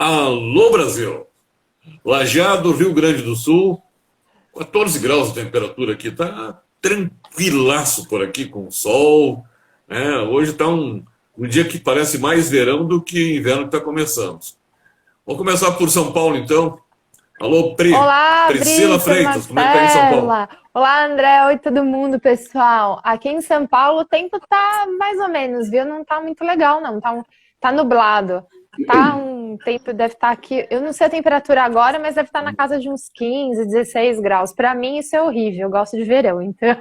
Alô, Brasil! Lajeado, Rio Grande do Sul, 14 graus de temperatura aqui, tá tranquilaço por aqui, com sol, né? Hoje tá um dia que parece mais verão do que inverno que está começando. Vamos começar por São Paulo, então. Alô, Olá, Priscila Brito, Freitas, como é que tá aí em São Paulo? Marcela. Olá, André. Oi, todo mundo, pessoal. Aqui em São Paulo o tempo tá mais ou menos, viu? Não tá muito legal, não. Tá nublado. Tá um tempo, deve estar aqui. Eu não sei a temperatura agora, mas deve estar na casa de uns 15, 16 graus. Para mim, isso é horrível. Eu gosto de verão, então,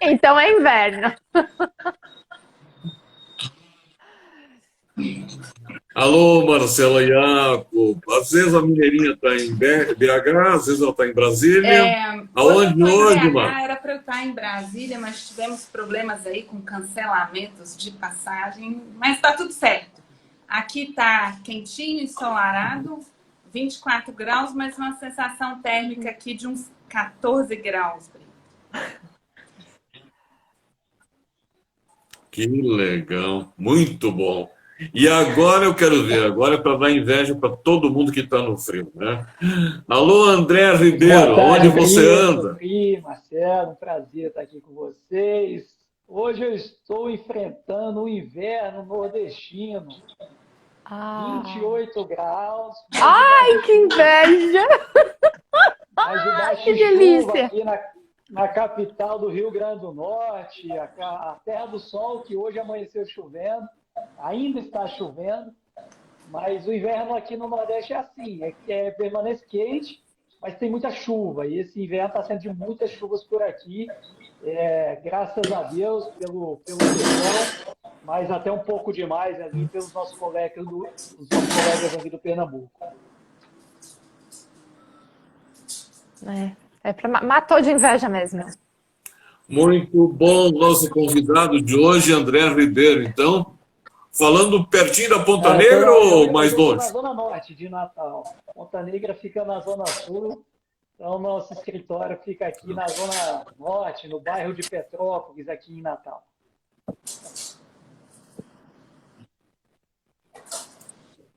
então é inverno. Alô, Marcela Iaco. Às vezes a mineirinha está em BH, às vezes ela está em Brasília. Hoje eu Aonde estou em hoje, mano? BH, era para eu estar em Brasília, mas tivemos problemas aí com cancelamentos de passagem, mas está tudo certo. Aqui está quentinho, ensolarado, 24 graus, mas uma sensação térmica aqui de uns 14 graus. Que legal, muito bom. E agora eu quero ver, agora é para dar inveja para todo mundo que está no frio, né? Alô, André Boa Ribeiro, onde tarde, você Brito, anda? Marcelo, um prazer estar aqui com vocês. Hoje eu estou enfrentando o inverno nordestino, Ah. 28 graus, Ai, que inveja! mais debaixo Que de chuva delícia! aqui na capital do Rio Grande do Norte, a Terra do Sol, que hoje amanheceu chovendo, ainda está chovendo, mas o inverno aqui no Nordeste é assim, permanece quente, mas tem muita chuva, e esse inverno está sendo de muitas chuvas por aqui, graças a Deus pelo verão, mas até um pouco demais ali pelos os nossos colegas aqui do Pernambuco. Matou de inveja mesmo. Muito bom, nosso convidado de hoje, André Ribeiro. Então, falando pertinho da Ponta Negra ou mais Eu estou na longe? zona norte de Natal. Ponta Negra fica na zona sul, então nosso escritório fica aqui na zona norte, no bairro de Petrópolis, aqui em Natal.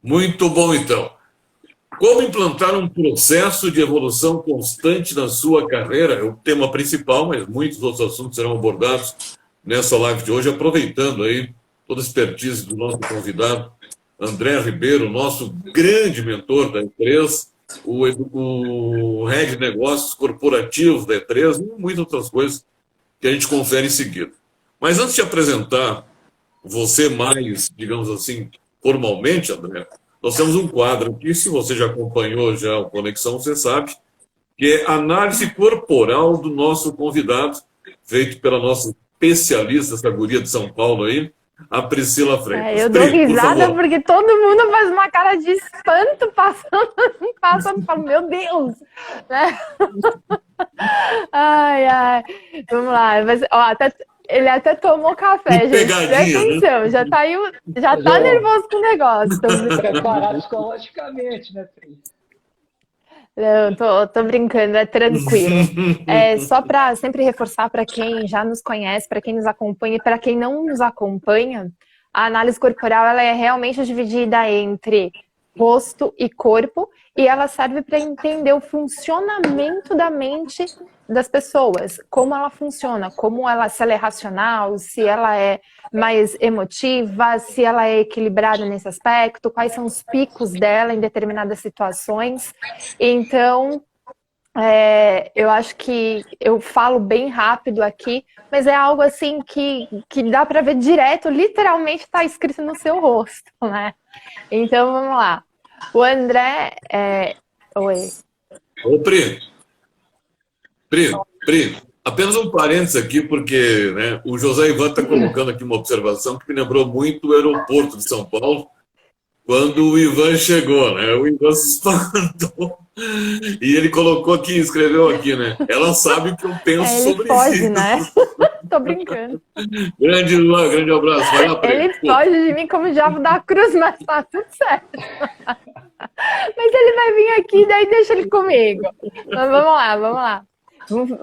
Muito bom, então. Como implantar um processo de evolução constante na sua carreira? É o tema principal, mas muitos outros assuntos serão abordados nessa live de hoje, aproveitando aí toda a expertise do nosso convidado, André Ribeiro, nosso grande mentor da E3, o Head de Negócios Corporativos da E3, e muitas outras coisas que a gente confere em seguida. Mas antes de apresentar você mais, digamos assim, formalmente, André, nós temos um quadro aqui, se você já acompanhou já o Conexão, você sabe, que é análise corporal do nosso convidado, feito pela nossa especialista, essa guria de São Paulo aí, a Priscila Freitas. Eu dou Pri, por risada favor. porque todo mundo faz uma cara de espanto passando, falo, meu Deus, né? Ai, ai, vamos lá. Mas, ó, ele até tomou Que café, gente. Presta pegadinha, né? atenção, já tá Já nervoso com o negócio. preparado psicologicamente, né, Pri? Não, tô brincando, é tranquilo. É só para sempre reforçar para quem já nos conhece, para quem nos acompanha e para quem não nos acompanha, a análise corporal ela é realmente dividida entre rosto e corpo e ela serve para entender o funcionamento da mente das pessoas, como ela funciona, se ela é racional, se ela é mais emotiva, se ela é equilibrada nesse aspecto, quais são os picos dela em determinadas situações. Então, eu acho que eu falo bem rápido aqui, mas é algo assim que dá para ver direto, literalmente está escrito no seu rosto, né? Então, vamos lá. O André... Oi. Ô, Pri, apenas um parênteses aqui, porque né, o José Ivan está colocando aqui uma observação que me lembrou muito o aeroporto de São Paulo, quando o Ivan chegou, né? O Ivan se espantou. E ele colocou aqui, escreveu aqui, né? Ela sabe o que eu penso Ele sobre foge, si. né? Tô brincando. Grande Ivan, grande abraço. Vai lá, Pri. Ele foge de mim como o diabo da cruz, mas tá tudo certo. Mas ele vai vir aqui, daí deixa ele comigo. Mas vamos lá, vamos lá.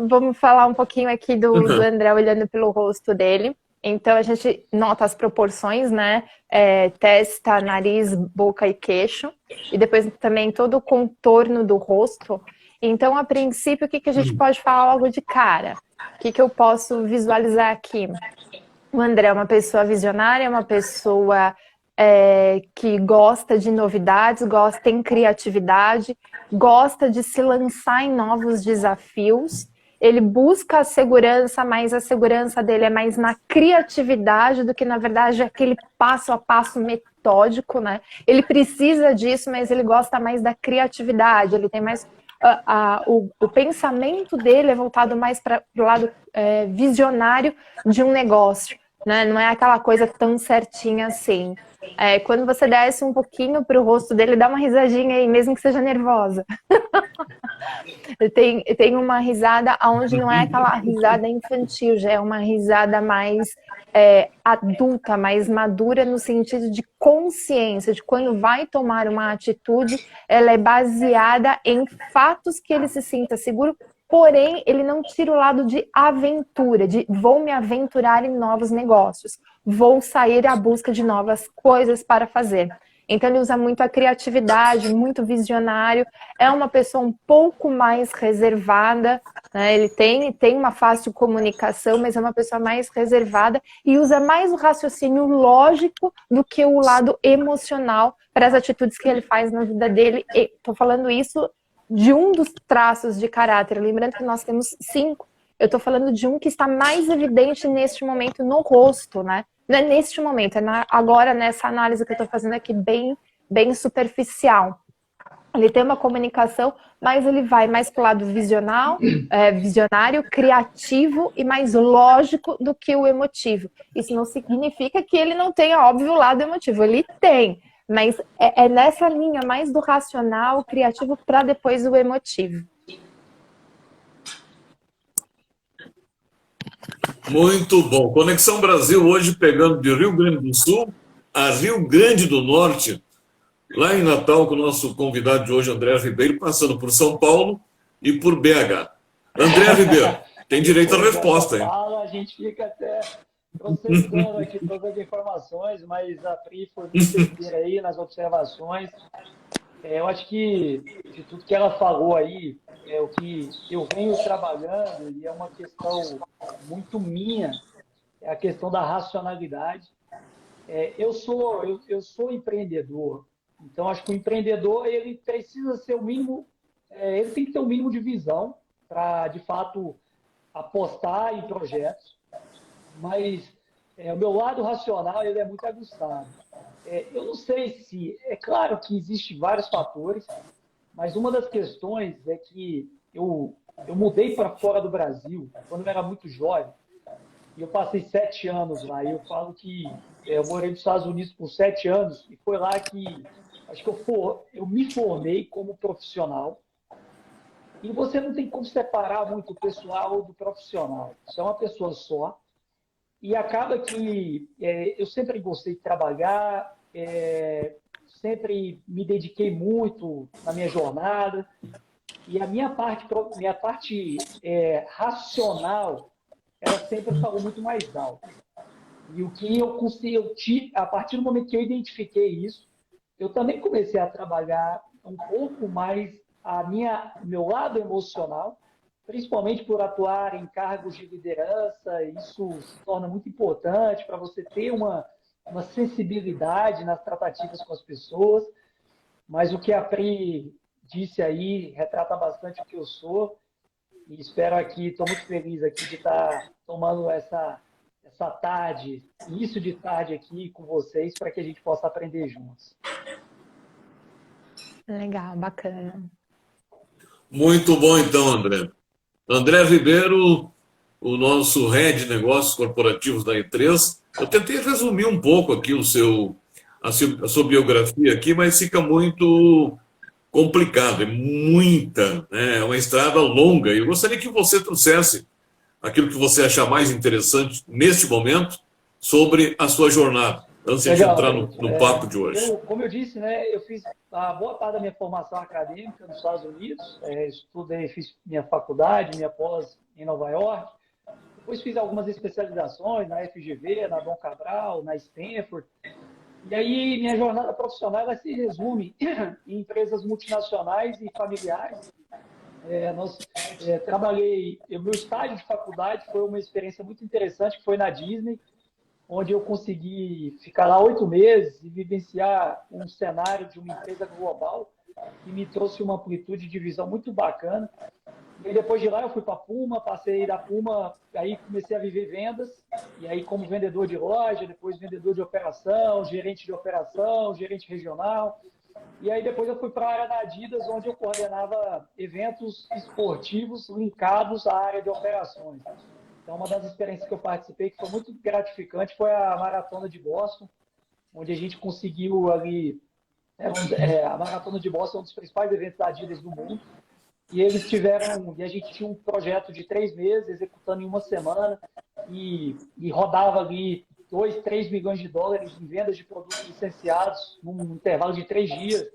Vamos falar um pouquinho aqui do André olhando pelo rosto dele. Então, a gente nota as proporções, né? Testa, nariz, boca e queixo. E depois também todo o contorno do rosto. Então, a princípio, o que a gente pode falar logo de cara? O que eu posso visualizar aqui? O André é uma pessoa visionária, é uma pessoa que gosta de novidades, tem criatividade, gosta de se lançar em novos desafios. Ele busca a segurança, mas a segurança dele é mais na criatividade do que, na verdade, aquele passo a passo metódico, né? Ele precisa disso, mas ele gosta mais da criatividade, ele tem mais... o pensamento dele é voltado mais para o lado visionário de um negócio, né? Não é aquela coisa tão certinha assim. Quando você desce um pouquinho para o rosto dele, dá uma risadinha aí, mesmo que seja nervosa. Tem uma risada onde não é aquela risada infantil, já é uma risada mais adulta, mais madura no sentido de consciência, de quando vai tomar uma atitude, ela é baseada em fatos que ele se sinta seguro, porém ele não tira o lado de aventura, de vou me aventurar em novos negócios, vou sair à busca de novas coisas para fazer. Então ele usa muito a criatividade, muito visionário, é uma pessoa um pouco mais reservada, né? Ele tem uma fácil comunicação, mas é uma pessoa mais reservada e usa mais o raciocínio lógico do que o lado emocional para as atitudes que ele faz na vida dele. Estou falando isso de um dos traços de caráter, lembrando que nós temos 5. Eu estou falando de um que está mais evidente neste momento no rosto, né? Não é neste momento, agora nessa análise que eu estou fazendo aqui bem superficial. Ele tem uma comunicação, mas ele vai mais para o lado visionário, criativo e mais lógico do que o emotivo. Isso não significa que ele não tenha, óbvio, o lado emotivo. Ele tem, mas é nessa linha mais do racional, criativo, para depois o emotivo. Muito bom. Conexão Brasil hoje pegando de Rio Grande do Sul a Rio Grande do Norte, lá em Natal, com o nosso convidado de hoje, André Ribeiro, passando por São Paulo e por BH. André Ribeiro, tem direito à resposta, hein? A gente fica até processando aqui todas as informações, mas a Pri foi muito certeira aí nas observações. Eu acho que de tudo que ela falou aí, é o que eu venho trabalhando e é uma questão muito minha, é a questão da racionalidade. Eu sou empreendedor, então acho que o empreendedor ele precisa ser o mínimo, ele tem que ter o mínimo de visão para, de fato, apostar em projetos, mas o meu lado racional ele é muito aguçado. Eu não sei se... É claro que existem vários fatores, mas uma das questões é que eu mudei para fora do Brasil quando eu era muito jovem, e eu passei 7 anos lá. E eu falo que eu morei nos Estados Unidos por 7 anos, e foi lá que acho que eu me formei como profissional. E você não tem como separar muito o pessoal do profissional. Você é uma pessoa só. E acaba que eu sempre gostei de trabalhar, sempre me dediquei muito na minha jornada. E a minha parte racional, ela sempre falou muito mais alto. E o que eu consegui, a partir do momento que eu identifiquei isso, eu também comecei a trabalhar um pouco mais meu lado emocional, principalmente por atuar em cargos de liderança. Isso se torna muito importante para você ter uma sensibilidade nas tratativas com as pessoas. Mas o que a Pri disse aí retrata bastante o que eu sou. E espero aqui, estou muito feliz aqui de estar tomando essa tarde, início de tarde aqui com vocês, para que a gente possa aprender juntos. Legal, bacana. Muito bom, então, André. André Ribeiro, o nosso head de negócios corporativos da E3. Eu tentei resumir um pouco aqui a sua biografia aqui, mas fica muito complicado, é uma estrada longa. E eu gostaria que você trouxesse aquilo que você achar mais interessante neste momento sobre a sua jornada, antes de entrar no papo de hoje. Como eu disse, né, eu fiz a boa parte da minha formação acadêmica nos Estados Unidos, fiz minha faculdade, minha pós em Nova York. Depois fiz algumas especializações na FGV, na Dom Cabral, na Stanford. E aí minha jornada profissional ela se resume em empresas multinacionais e familiares. Trabalhei, meu estágio de faculdade foi uma experiência muito interessante, que foi na Disney, onde eu consegui ficar lá 8 meses e vivenciar um cenário de uma empresa global que me trouxe uma amplitude de visão muito bacana. E aí, depois de lá eu fui para a Puma, passei da Puma, aí comecei a viver vendas, e aí como vendedor de loja, depois vendedor de operação, gerente regional. E aí depois eu fui para a área da Adidas, onde eu coordenava eventos esportivos linkados à área de operações. Então, uma das experiências que eu participei, que foi muito gratificante, foi a Maratona de Boston, onde a gente conseguiu ali... a Maratona de Boston é um dos principais eventos da Adidas do mundo. E eles tiveram... E a gente tinha um projeto de 3 meses, executando em uma semana, e rodava ali 2, 3 milhões de dólares em vendas de produtos licenciados num intervalo de 3 dias.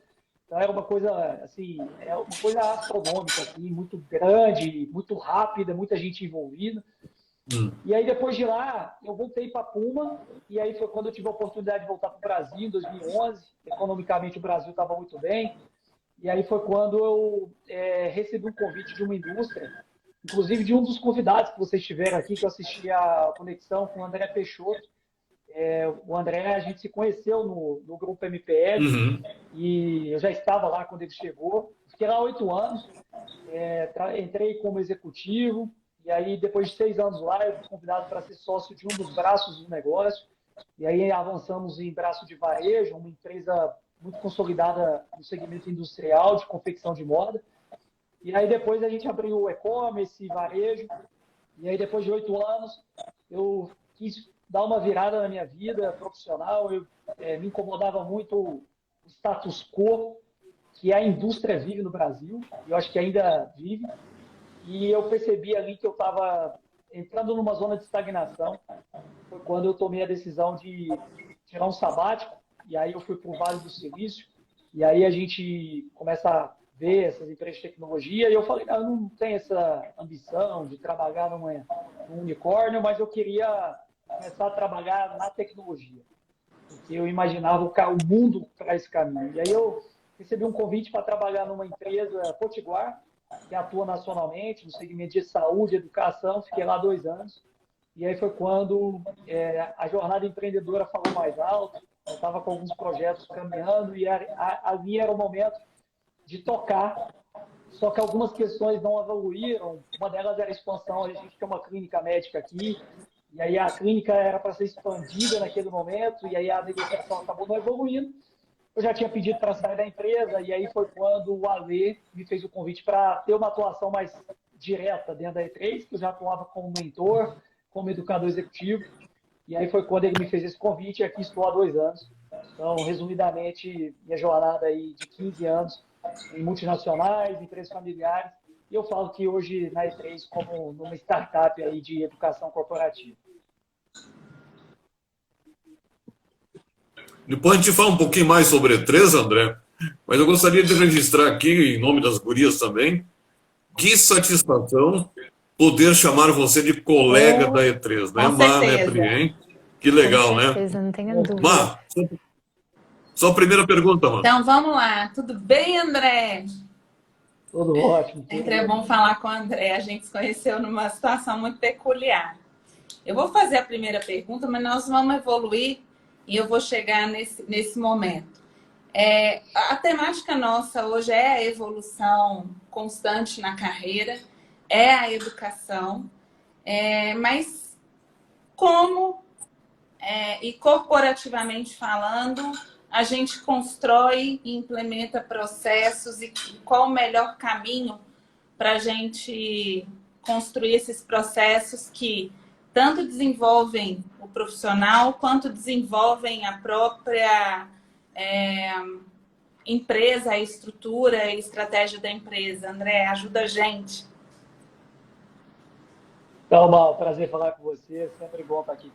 Então, era uma coisa, assim, uma coisa astronômica, assim, muito grande, muito rápida, muita gente envolvida. E aí, depois de lá, eu voltei para a Puma, e aí foi quando eu tive a oportunidade de voltar para o Brasil, em 2011. Economicamente, o Brasil estava muito bem. E aí foi quando eu recebi um convite de uma indústria, inclusive de um dos convidados que vocês tiveram aqui, que eu assisti a conexão com o André Peixoto. O André, a gente se conheceu no grupo MPL, e eu já estava lá quando ele chegou. Fiquei lá 8 anos, entrei como executivo, e aí depois de 6 anos lá, eu fui convidado para ser sócio de um dos braços do negócio, e aí avançamos em braço de varejo, uma empresa muito consolidada no segmento industrial de confecção de moda. E aí depois a gente abriu o e-commerce, varejo, e aí depois de 8 anos eu quis dar uma virada na minha vida profissional. Eu me incomodava muito o status quo que a indústria vive no Brasil, eu acho que ainda vive, e eu percebi ali que eu estava entrando numa zona de estagnação. Foi quando eu tomei a decisão de tirar um sabático, e aí eu fui para o Vale do Silício, e aí a gente começa a ver essas empresas de tecnologia, e eu falei, eu não tenho essa ambição de trabalhar num unicórnio, mas eu queria começar a trabalhar na tecnologia, porque eu imaginava o mundo para esse caminho. E aí eu recebi um convite para trabalhar numa empresa potiguar, que atua nacionalmente no segmento de saúde e educação. Fiquei lá 2 anos. E aí foi quando a jornada empreendedora falou mais alto. Eu estava com alguns projetos caminhando, e ali era o momento de tocar. Só que algumas questões não evoluíram. Uma delas era a expansão. A gente tem uma clínica médica aqui, e aí a clínica era para ser expandida naquele momento, e aí a negociação acabou não evoluindo. Eu já tinha pedido para sair da empresa, e aí foi quando o Alê me fez o convite para ter uma atuação mais direta dentro da E3, que eu já atuava como mentor, como educador executivo. E aí foi quando ele me fez esse convite, e aqui estou há 2 anos. Então, resumidamente, minha jornada aí de 15 anos em multinacionais, empresas familiares, e eu falo que hoje na E3 como numa startup aí de educação corporativa. Depois a gente fala um pouquinho mais sobre a E3, André, mas eu gostaria de registrar aqui, em nome das gurias também, que satisfação poder chamar você de colega da E3, né, Má, né, Pri, hein? Que legal, com certeza, né? não tenha dúvida. Má, só a primeira pergunta, Má. Então, vamos lá. Tudo bem, André? Tudo ótimo. Sempre é bom falar com o André. A gente se conheceu numa situação muito peculiar. Eu vou fazer a primeira pergunta, mas nós vamos evoluir e eu vou chegar nesse momento. A temática nossa hoje é a evolução constante na carreira, é a educação, mas como, e corporativamente falando, a gente constrói e implementa processos, e qual o melhor caminho para a gente construir esses processos que tanto desenvolvem o profissional, quanto desenvolvem a própria empresa, a estrutura e estratégia da empresa. André, ajuda a gente. Então, Mal, prazer falar com você. Sempre bom estar aqui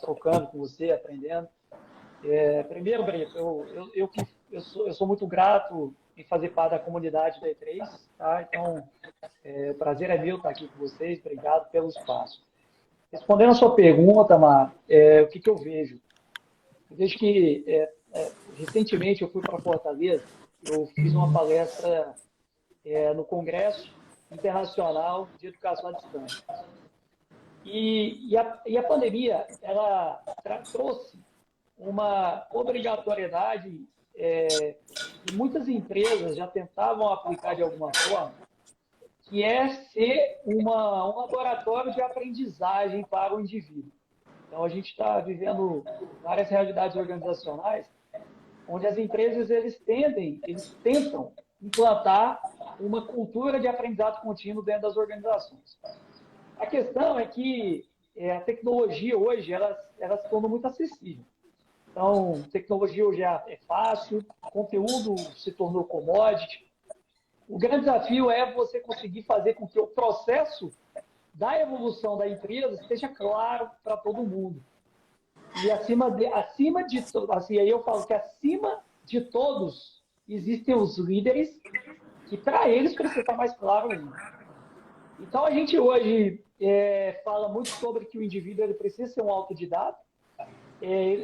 trocando com você, aprendendo. Primeiro, Brito, eu sou muito grato em fazer parte da comunidade da E3, tá? Então, o prazer é meu estar aqui com vocês. Obrigado pelo espaço. Respondendo a sua pergunta, Mar, o que eu vejo? Eu vejo que recentemente eu fui para Fortaleza, eu fiz uma palestra no Congresso Internacional de Educação à Distância. E a pandemia, ela trouxe uma obrigatoriedade que muitas empresas já tentavam aplicar de alguma forma, que é ser um laboratório de aprendizagem para o indivíduo. Então, a gente está vivendo várias realidades organizacionais onde as empresas eles tentam implantar uma cultura de aprendizado contínuo dentro das organizações. A questão é que a tecnologia hoje ela se tornou muito acessível. Então, tecnologia hoje é fácil, conteúdo se tornou commodity. O grande desafio é você conseguir fazer com que o processo da evolução da empresa esteja claro para todo mundo. E acima de tudo, assim, aí eu falo que acima de todos existem os líderes, que para eles precisa estar mais claro ainda. Então a gente hoje fala muito sobre que o indivíduo ele precisa ser um autodidata,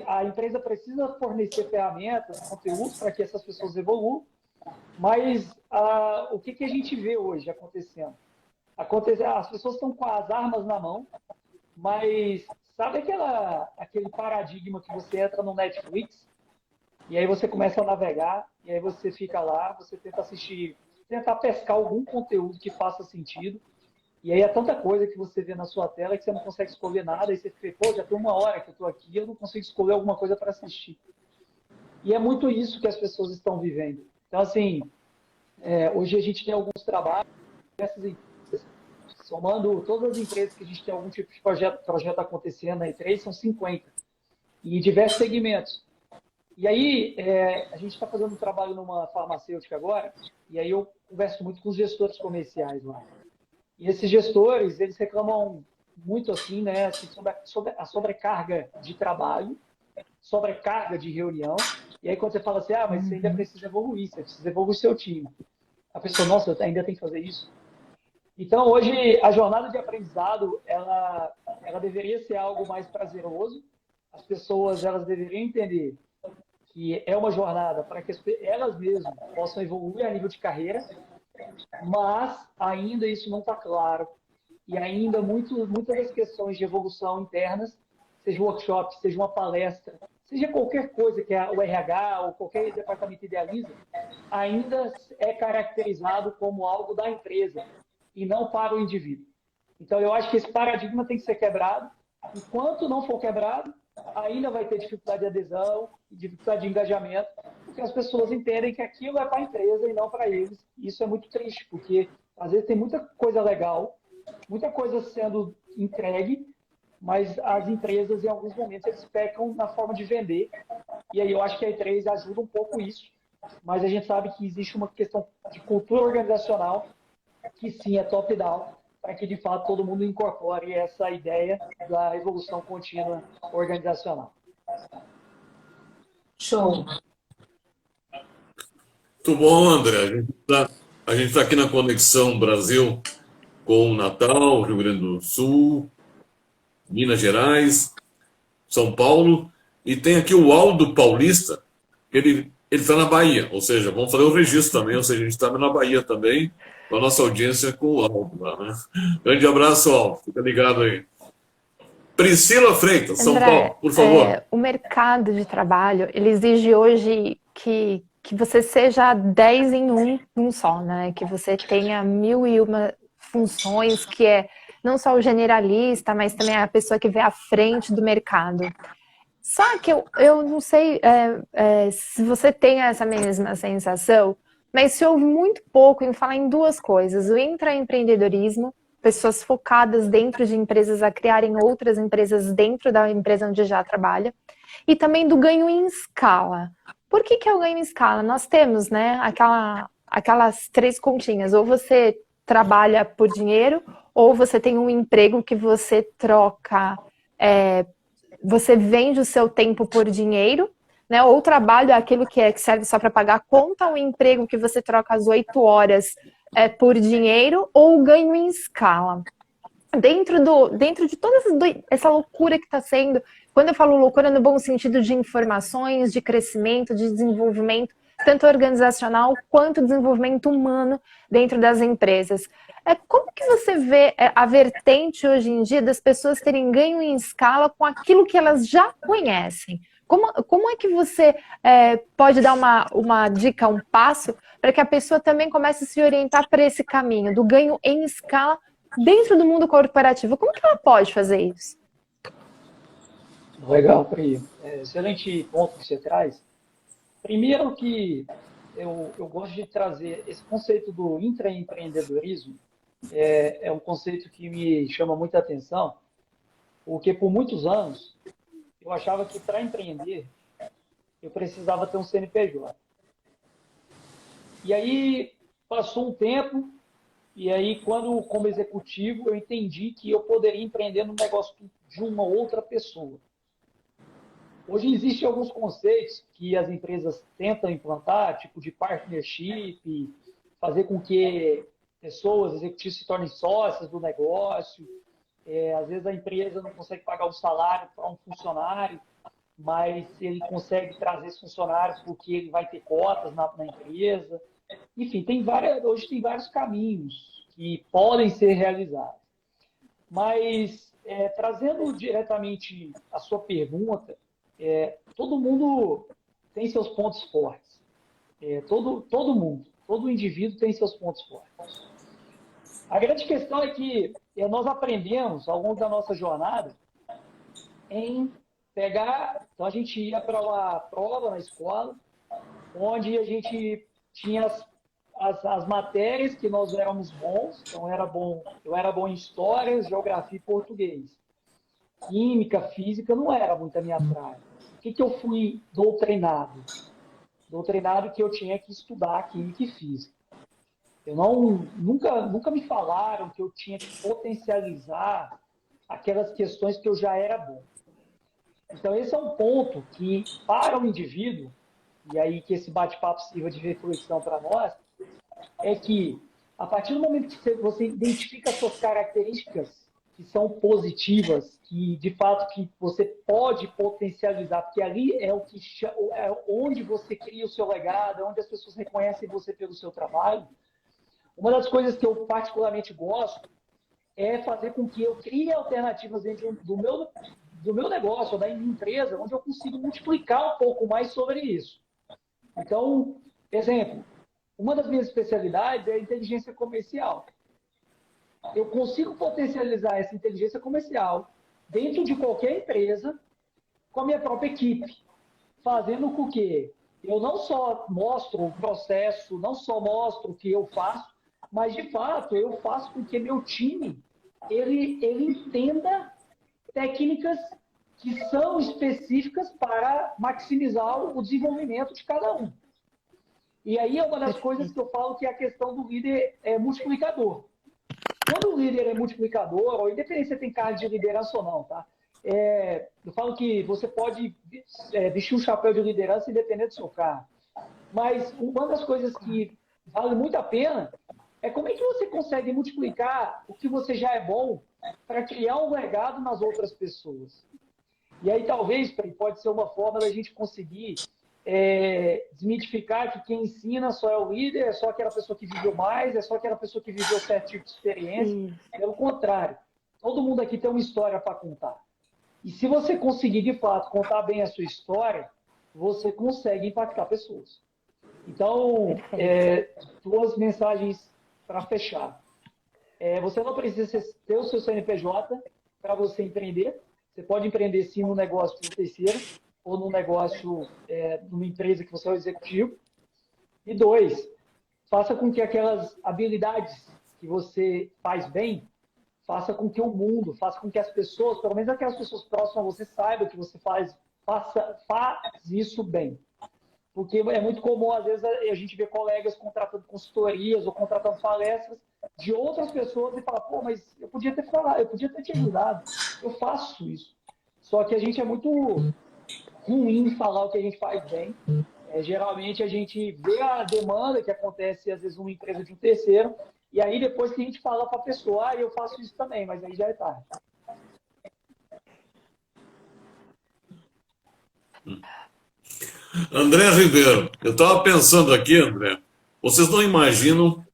a empresa precisa fornecer ferramentas, conteúdos para que essas pessoas evoluam, mas o que a gente vê hoje acontecendo? As pessoas estão com as armas na mão, mas sabe aquele paradigma que você entra no Netflix e aí você começa a navegar e aí você fica lá, você tenta assistir, tentar pescar algum conteúdo que faça sentido e aí é tanta coisa que você vê na sua tela que você não consegue escolher nada e você fica, pô, já tem 1 hora que eu estou aqui e eu não consigo escolher alguma coisa para assistir. E é muito isso que as pessoas estão vivendo. Então, assim, hoje a gente tem alguns trabalhos, essas empresas, somando todas as empresas que a gente tem algum tipo de projeto acontecendo na E3, são 50, e diversos segmentos. E aí, a gente está fazendo um trabalho numa farmacêutica agora, e aí eu converso muito com os gestores comerciais lá. E esses gestores, eles reclamam muito assim, né, assim, sobre a sobrecarga de trabalho, sobrecarga de reunião. E aí quando você fala assim, mas você ainda precisa evoluir, você precisa evoluir seu time. A pessoa, nossa, eu ainda tenho que fazer isso. Então hoje a jornada de aprendizado, ela deveria ser algo mais prazeroso. As pessoas, elas deveriam entender que é uma jornada para que elas mesmas possam evoluir a nível de carreira, mas ainda isso não está claro. E ainda muitas das questões de evolução internas, seja um workshop, seja uma palestra, seja qualquer coisa que o RH ou qualquer departamento idealiza, ainda é caracterizado como algo da empresa e não para o indivíduo. Então, eu acho que esse paradigma tem que ser quebrado. Enquanto não for quebrado, ainda vai ter dificuldade de adesão, dificuldade de engajamento, porque as pessoas entendem que aquilo é para a empresa e não para eles. E isso é muito triste, porque às vezes tem muita coisa legal, muita coisa sendo entregue, mas as empresas, em alguns momentos, eles pecam na forma de vender. E aí eu acho que a E3 ajuda um pouco isso, mas a gente sabe que existe uma questão de cultura organizacional, que sim é top-down, para que, de fato, todo mundo incorpore essa ideia da evolução contínua organizacional. Show. Muito bom, André. A gente tá aqui na Conexão Brasil com o Natal, Rio Grande do Sul, Minas Gerais, São Paulo, e tem aqui o Aldo Paulista, ele está na Bahia, ou seja, vamos fazer o registro também, ou seja, a gente está na Bahia também, com a nossa audiência com o Aldo lá, né? Grande abraço, Aldo, fica ligado aí. Priscila Freitas, São André, Paulo, por favor. O mercado de trabalho, ele exige hoje que você seja 10 em um só, né? Que você tenha 1001 funções, que é não só o generalista, mas também a pessoa que vê à frente do mercado. Só que eu não sei se você tem essa mesma sensação, mas se ouve muito pouco em falar em duas coisas. O intraempreendedorismo, pessoas focadas dentro de empresas a criarem outras empresas dentro da empresa onde já trabalha, e também do ganho em escala. Por que é o ganho em escala? Nós temos, né, aquelas 3 continhas, ou você trabalha por dinheiro, ou você tem um emprego que você troca, você vende o seu tempo por dinheiro, né? Ou o trabalho é aquilo que serve só para pagar a conta, ou o emprego que você troca às 8 horas por dinheiro, ou o ganho em escala. dentro de toda essa loucura que está sendo, quando eu falo loucura no bom sentido de informações, de crescimento, de desenvolvimento, tanto organizacional quanto desenvolvimento humano dentro das empresas. Como que você vê a vertente hoje em dia das pessoas terem ganho em escala com aquilo que elas já conhecem? Como é que você pode dar uma dica, um passo, para que a pessoa também comece a se orientar para esse caminho do ganho em escala dentro do mundo corporativo? Como que ela pode fazer isso? Legal, Pri. Excelente ponto que você traz. Primeiro que eu gosto de trazer esse conceito do intraempreendedorismo, é um conceito que me chama muita atenção, porque por muitos anos eu achava que para empreender eu precisava ter um CNPJ. E aí passou um tempo, e aí quando como executivo eu entendi que eu poderia empreender no negócio de uma outra pessoa. Hoje existem alguns conceitos que as empresas tentam implantar, tipo de partnership, fazer com que pessoas, executivos se tornem sócias do negócio. Às vezes a empresa não consegue pagar um salário para um funcionário, mas ele consegue trazer esse funcionário porque ele vai ter cotas na empresa. Enfim, hoje tem vários caminhos que podem ser realizados. Mas, trazendo diretamente a sua pergunta, todo mundo tem seus pontos fortes. Todo mundo, todo indivíduo tem seus pontos fortes. A grande questão é que nós aprendemos, ao longo da nossa jornada, em pegar... Então, a gente ia para uma prova na escola, onde a gente tinha as matérias que nós éramos bons. Então, eu era bom em história, geografia e português. Química, física, não era muito a minha praia. O que eu fui doutrinado? Doutrinado que eu tinha que estudar química e física. Nunca me falaram que eu tinha que potencializar aquelas questões que eu já era bom. Então, esse é um ponto que, para o indivíduo, e aí que esse bate-papo sirva de reflexão para nós, é que, a partir do momento que você identifica as suas características que são positivas, que, de fato, que você pode potencializar, porque ali é onde você cria o seu legado, é onde as pessoas reconhecem você pelo seu trabalho. Uma das coisas que eu particularmente gosto é fazer com que eu crie alternativas dentro do meu negócio, da minha empresa, onde eu consigo multiplicar um pouco mais sobre isso. Então, exemplo, uma das minhas especialidades é a inteligência comercial. Eu consigo potencializar essa inteligência comercial dentro de qualquer empresa com a minha própria equipe, fazendo com que eu não só mostro o processo, não só mostro o que eu faço, mas, de fato, eu faço com que meu time ele entenda técnicas que são específicas para maximizar o desenvolvimento de cada um. E aí é uma das coisas que eu falo que é a questão do líder multiplicador. Quando o líder é multiplicador, ou independente se você tem cargo de liderança ou não, tá? Eu falo que você pode vestir um chapéu de liderança independente do seu cargo. Mas uma das coisas que vale muito a pena é como é que você consegue multiplicar o que você já é bom para criar um legado nas outras pessoas. E aí talvez pode ser uma forma da gente conseguir desmitificar que quem ensina só é o líder, é só aquela pessoa que viveu mais, é só aquela pessoa que viveu certo tipo de experiência. Pelo contrário, todo mundo aqui tem uma história para contar. E se você conseguir, de fato, contar bem a sua história, você consegue impactar pessoas. Então, duas mensagens para fechar. Você não precisa ter o seu CNPJ para você empreender. Você pode empreender, sim, no negócio de terceiro ou no negócio numa empresa que você é o executivo. E 2, faça com que aquelas habilidades que você faz bem, faça com que o mundo, faça com que as pessoas, pelo menos aquelas pessoas próximas a você, saibam que você faz isso bem. Porque é muito comum, às vezes, a gente ver colegas contratando consultorias ou contratando palestras de outras pessoas e falar, pô, mas eu podia ter falado, eu podia ter te ajudado. Eu faço isso. Só que a gente é muito ruim em falar o que a gente faz bem. Geralmente a gente vê a demanda que acontece, às vezes, uma empresa de um terceiro, e aí depois que a gente fala para a pessoa, eu faço isso também, mas aí já é tarde. André Ribeiro, eu estava pensando aqui, André, vocês não imaginam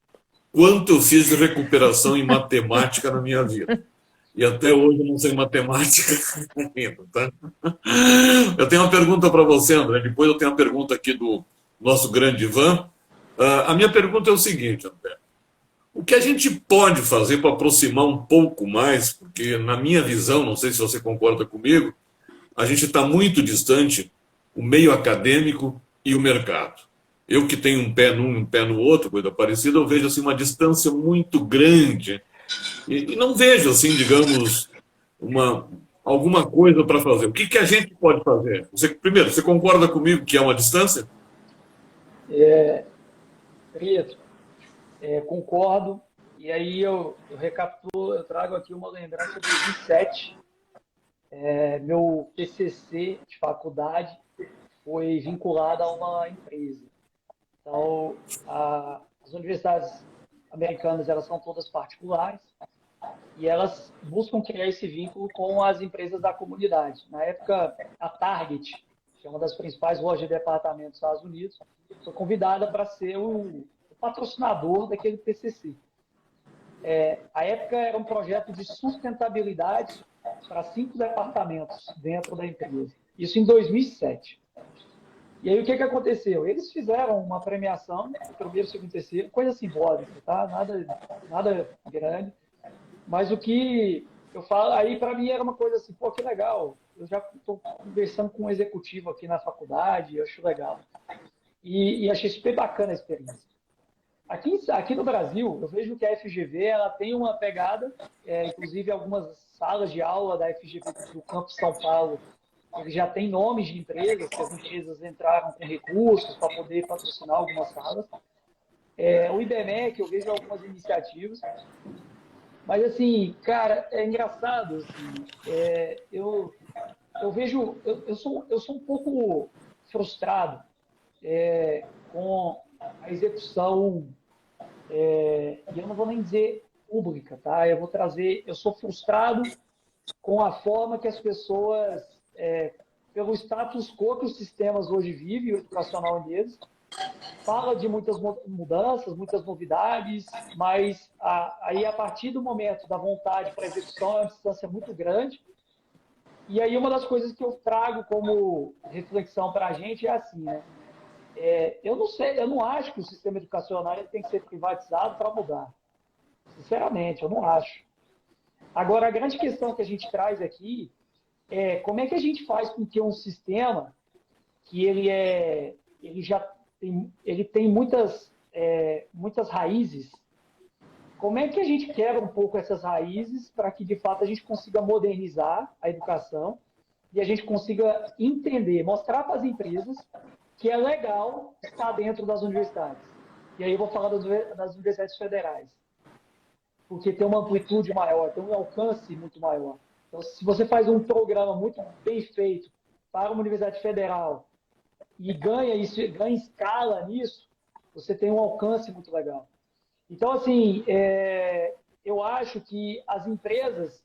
quanto eu fiz de recuperação em matemática na minha vida. E até hoje eu não sei matemática ainda, tá? Eu tenho uma pergunta para você, André. Depois eu tenho uma pergunta aqui do nosso grande Ivan. A minha pergunta é o seguinte, André. O que a gente pode fazer para aproximar um pouco mais, porque na minha visão, não sei se você concorda comigo, a gente está muito distante, o meio acadêmico e o mercado. Eu que tenho um pé num e um pé no outro, coisa parecida, eu vejo assim, uma distância muito grande e não vejo, assim, digamos, alguma coisa para fazer. O que a gente pode fazer? Primeiro, você concorda comigo que é uma distância? Preto, concordo. E aí eu recapitulo, eu trago aqui uma lembrança de 2007. Meu TCC de faculdade foi vinculado a uma empresa. Então, as universidades americanas, elas são todas particulares e elas buscam criar esse vínculo com as empresas da comunidade. Na época, a Target, que é uma das principais lojas de departamento dos Estados Unidos, foi convidada para ser o patrocinador daquele TCC. A época era um projeto de sustentabilidade para 5 departamentos dentro da empresa. Isso em 2007. E aí o que aconteceu? Eles fizeram uma premiação, primeiro, segundo, terceiro, coisa simbólica, tá? Nada grande. Mas o que eu falo, aí para mim era uma coisa assim, pô, que legal. Eu já estou conversando com um executivo aqui na faculdade, eu acho legal. E achei super bacana a experiência. Aqui no Brasil, eu vejo que a FGV ela tem uma pegada, inclusive algumas salas de aula da FGV do Campus São Paulo, ele já tem nomes de empresas, que as empresas entraram com recursos para poder patrocinar algumas salas. O IBMEC, eu vejo algumas iniciativas. Mas, assim, cara, é engraçado. Assim, eu vejo... Eu sou um pouco frustrado com a execução, e eu não vou nem dizer pública, tá? Eu sou frustrado com a forma que as pessoas... pelo status quo que os sistemas hoje vivem, o educacional deles, fala de muitas mudanças, muitas novidades, mas aí a partir do momento da vontade para a execução é uma distância muito grande. E aí uma das coisas que eu trago como reflexão para a gente é assim, né? Eu não sei, eu não acho que o sistema educacional tem que ser privatizado para mudar. Sinceramente, eu não acho. Agora, a grande questão que a gente traz aqui como é que a gente faz com que um sistema que ele tem muitas raízes, como é que a gente quebra um pouco essas raízes para que, de fato, a gente consiga modernizar a educação e a gente consiga entender, mostrar para as empresas que é legal estar dentro das universidades. E aí eu vou falar das universidades federais, porque tem uma amplitude maior, tem um alcance muito maior. Então, se você faz um programa muito bem feito para uma universidade federal e ganha escala nisso, você tem um alcance muito legal. Então, assim, eu acho que as empresas,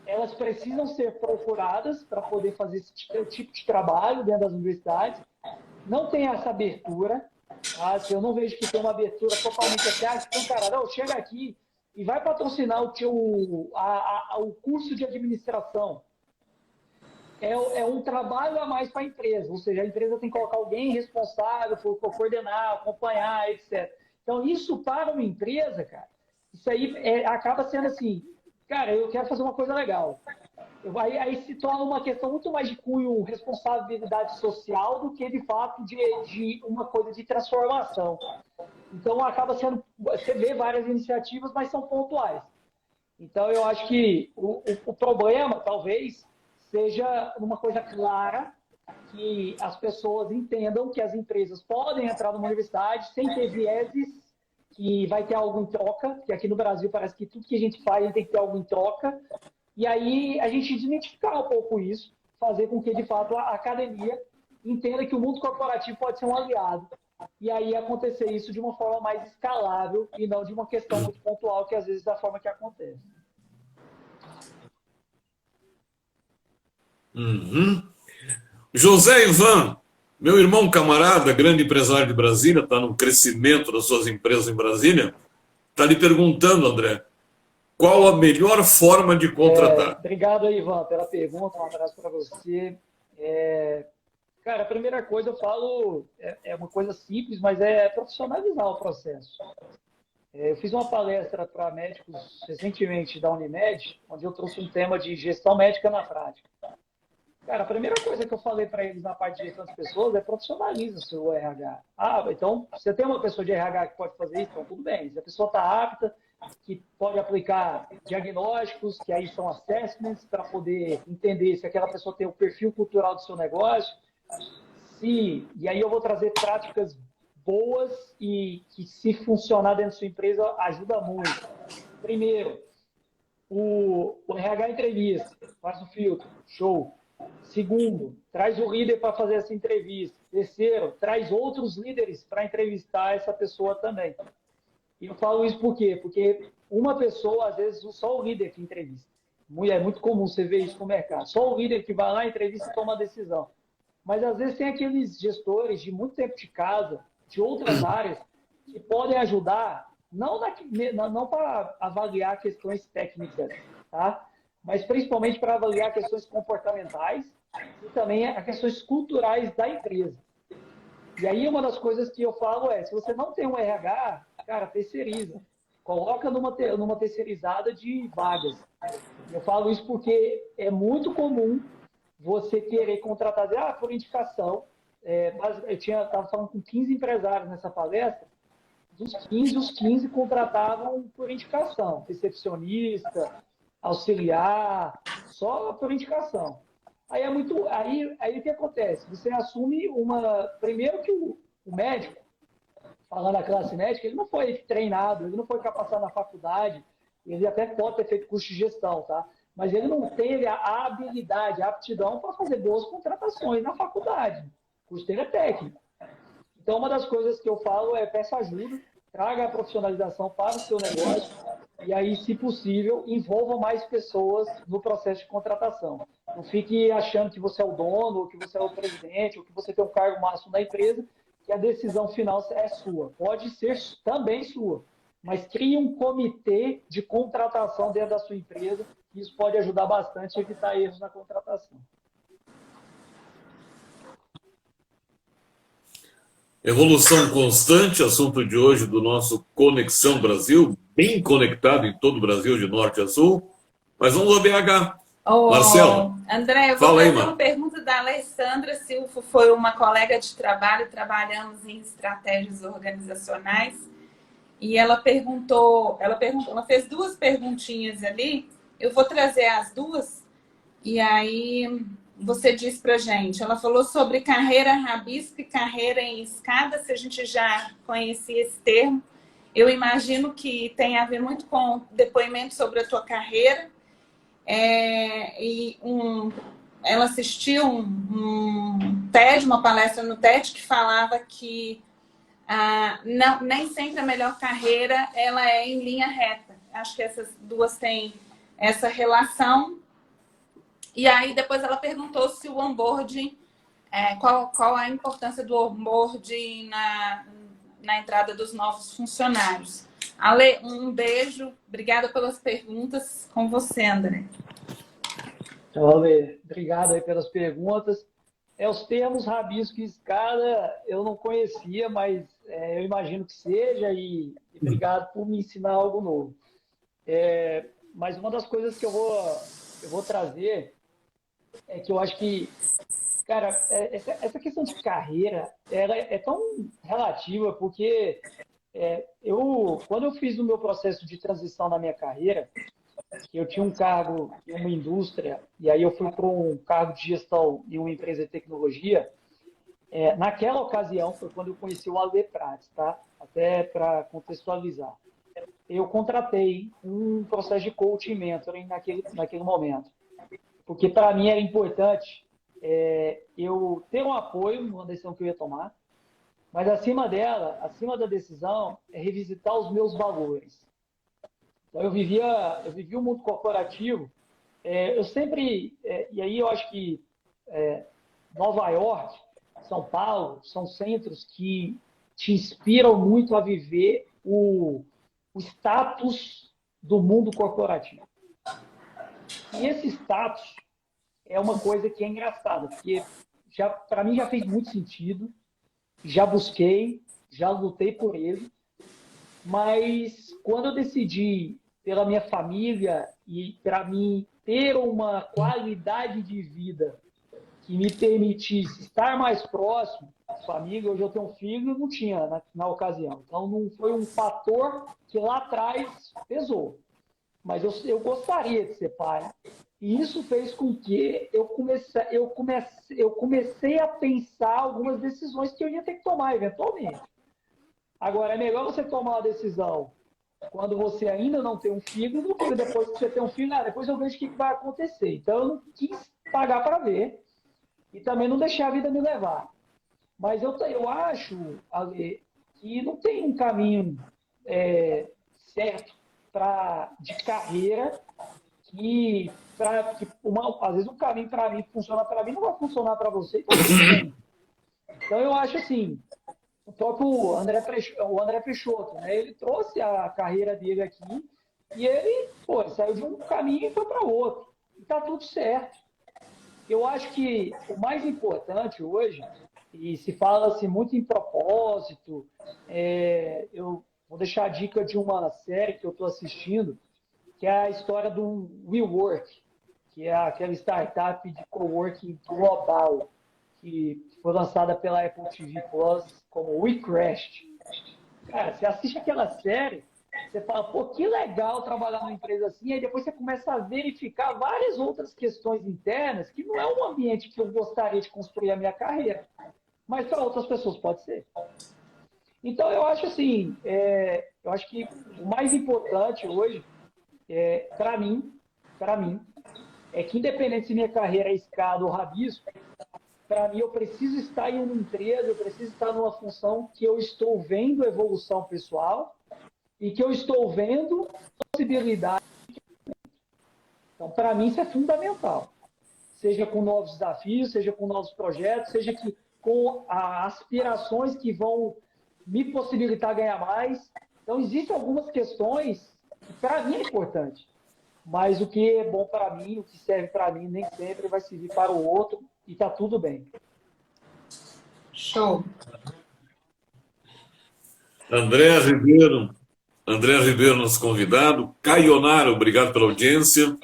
elas precisam ser procuradas para poder fazer esse tipo de trabalho dentro das universidades. Não tem essa abertura. Tá? Eu não vejo que tem uma abertura totalmente assim, então, cara, não, chega aqui e vai patrocinar o curso de administração. É um trabalho a mais para a empresa, ou seja, a empresa tem que colocar alguém responsável por coordenar, acompanhar, etc. Então, isso para uma empresa, cara, isso aí acaba sendo assim, cara, eu quero fazer uma coisa legal. Aí se torna uma questão muito mais de cunho responsabilidade social do que, de fato, de uma coisa de transformação. Então, acaba sendo... Você vê várias iniciativas, mas são pontuais. Então, eu acho que o problema, talvez, seja uma coisa clara, que as pessoas entendam que as empresas podem entrar numa universidade sem ter vieses, que vai ter algo em troca, que aqui no Brasil parece que tudo que a gente faz tem que ter algo em troca. E aí, a gente desmitificar um pouco isso, fazer com que, de fato, a academia entenda que o mundo corporativo pode ser um aliado. E aí acontecer isso de uma forma mais escalável e não de uma questão muito pontual, que às vezes é da forma que acontece. Uhum. José Ivan, meu irmão camarada, grande empresário de Brasília, está no crescimento das suas empresas em Brasília, está lhe perguntando, André, qual a melhor forma de contratar? Obrigado, Ivan, pela pergunta. Um abraço para você. Cara, a primeira coisa eu falo, é uma coisa simples, mas é profissionalizar o processo. Eu fiz uma palestra para médicos recentemente da Unimed, onde eu trouxe um tema de gestão médica na prática. Cara, a primeira coisa que eu falei para eles na parte de gestão de pessoas é profissionaliza o seu RH. Ah, então, você tem uma pessoa de RH que pode fazer isso, então tudo bem. Se a pessoa está apta, que pode aplicar diagnósticos, que aí são assessments, para poder entender se aquela pessoa tem o perfil cultural do seu negócio. E aí eu vou trazer práticas boas e que, se funcionar dentro da sua empresa, ajuda muito. Primeiro, o RH entrevista, faz o filtro, show. Segundo, traz o líder para fazer essa entrevista. Terceiro, traz outros líderes para entrevistar essa pessoa também. E eu falo isso por quê? Porque uma pessoa, às vezes, só o líder que entrevista. É muito comum você ver isso no mercado. Só o líder que vai lá, entrevista e toma a decisão. Mas, às vezes, tem aqueles gestores de muito tempo de casa, de outras áreas, que podem ajudar, não para avaliar questões técnicas, tá? Mas principalmente para avaliar questões comportamentais e também as questões culturais da empresa. E aí uma das coisas que eu falo é, se você não tem um RH, cara, terceiriza. Coloca numa terceirizada de vagas. Eu falo isso porque é muito comum você querer contratar, por indicação. Mas eu estava falando com 15 empresários nessa palestra, dos 15, os 15 contratavam por indicação. Recepcionista, auxiliar, só por indicação. Aí o que acontece? Você assume primeiro que o médico, falando da classe médica, ele não foi treinado, ele não foi capacitado na faculdade, ele até pode ter feito curso de gestão, tá? Mas ele não teve a habilidade, a aptidão para fazer boas contratações na faculdade. O curso dele é técnico. Então, uma das coisas que eu falo é peça ajuda, traga a profissionalização para o seu negócio e aí, se possível, envolva mais pessoas no processo de contratação. Não fique achando que você é o dono, ou que você é o presidente, ou que você tem um cargo máximo da empresa, que a decisão final é sua. Pode ser também sua, mas crie um comitê de contratação dentro da sua empresa, que isso pode ajudar bastante a evitar erros na contratação. Evolução constante, assunto de hoje do nosso Conexão Brasil, bem conectado em todo o Brasil, de norte a sul. Mas vamos ao BH. Marcelo, André, eu vou fazer uma pergunta da Alessandra Silva, foi uma colega de trabalho, trabalhamos em estratégias organizacionais, e ela fez duas perguntinhas ali, eu vou trazer as duas, e aí você diz pra gente, ela falou sobre carreira rabisco e carreira em escada, se a gente já conhecia esse termo. Eu imagino que tem a ver muito com depoimento sobre a tua carreira. Ela assistiu um TED, uma palestra no TED, que falava que nem sempre a melhor carreira ela é em linha reta. Acho que essas duas têm essa relação. E aí depois ela perguntou se o onboarding, qual a importância do onboarding na entrada dos novos funcionários. Ale, um beijo, obrigada pelas perguntas, com você, André. Ale, obrigado aí pelas perguntas. Os termos rabisco e escada eu não conhecia, mas eu imagino que seja, e obrigado por me ensinar algo novo. Mas uma das coisas que eu vou trazer é que eu acho que, cara, essa questão de carreira, ela é tão relativa, porque quando eu fiz o meu processo de transição na minha carreira, eu tinha um cargo em uma indústria, e aí eu fui para um cargo de gestão em uma empresa de tecnologia. Naquela ocasião, foi quando eu conheci o Ale Prates, tá? Até para contextualizar. Eu contratei um processo de coaching mentoring naquele momento. Porque para mim era importante eu ter um apoio numa decisão que eu ia tomar, mas acima dela, acima da decisão, é revisitar os meus valores. Então, eu vivia o mundo corporativo, eu sempre, e aí eu acho que Nova York, São Paulo, são centros que te inspiram muito a viver o status do mundo corporativo. E esse status é uma coisa que é engraçada, porque para mim já fez muito sentido, já busquei, já lutei por ele, mas quando eu decidi pela minha família e para mim ter uma qualidade de vida que me permitisse estar mais próximo da família, hoje eu tenho um filho, não tinha na ocasião. Então não foi um fator que lá atrás pesou. Mas eu gostaria de ser pai. E isso fez com que eu comecei a pensar algumas decisões que eu ia ter que tomar eventualmente. Agora, é melhor você tomar uma decisão quando você ainda não tem um filho do que depois que você tem um filho, depois eu vejo o que vai acontecer. Então eu não quis pagar para ver e também não deixar a vida me levar. Mas eu acho, Ale, que não tem um caminho certo de carreira que às vezes um caminho para mim funciona para mim, não vai funcionar para você. Então eu acho assim, o próprio André Peixoto, né? Ele trouxe a carreira dele aqui e ele saiu de um caminho e foi para outro. E está tudo certo. Eu acho que o mais importante hoje, e se fala-se muito em propósito, eu vou deixar a dica de uma série que eu estou assistindo, que é a história do WeWork, que é aquela startup de coworking global, que foi lançada pela Apple TV Plus como WeCrashed. Cara, você assiste aquela série, você fala, pô, que legal trabalhar numa empresa assim, aí depois você começa a verificar várias outras questões internas que não é um ambiente que eu gostaria de construir a minha carreira, mas para outras pessoas pode ser. Então, eu acho assim, eu acho que o mais importante hoje, para mim, é que independente se minha carreira é escada ou rabisco, para mim eu preciso estar em uma empresa, eu preciso estar numa função que eu estou vendo evolução pessoal e que eu estou vendo possibilidade. Então, para mim, isso é fundamental. Seja com novos desafios, seja com novos projetos, seja com aspirações que vão me possibilitar ganhar mais. Então, existem algumas questões que, para mim, é importante. Mas o que é bom para mim, o que serve para mim, nem sempre vai servir para o outro e está tudo bem. Show. André Ribeiro, nosso convidado. Caionara, obrigado pela audiência.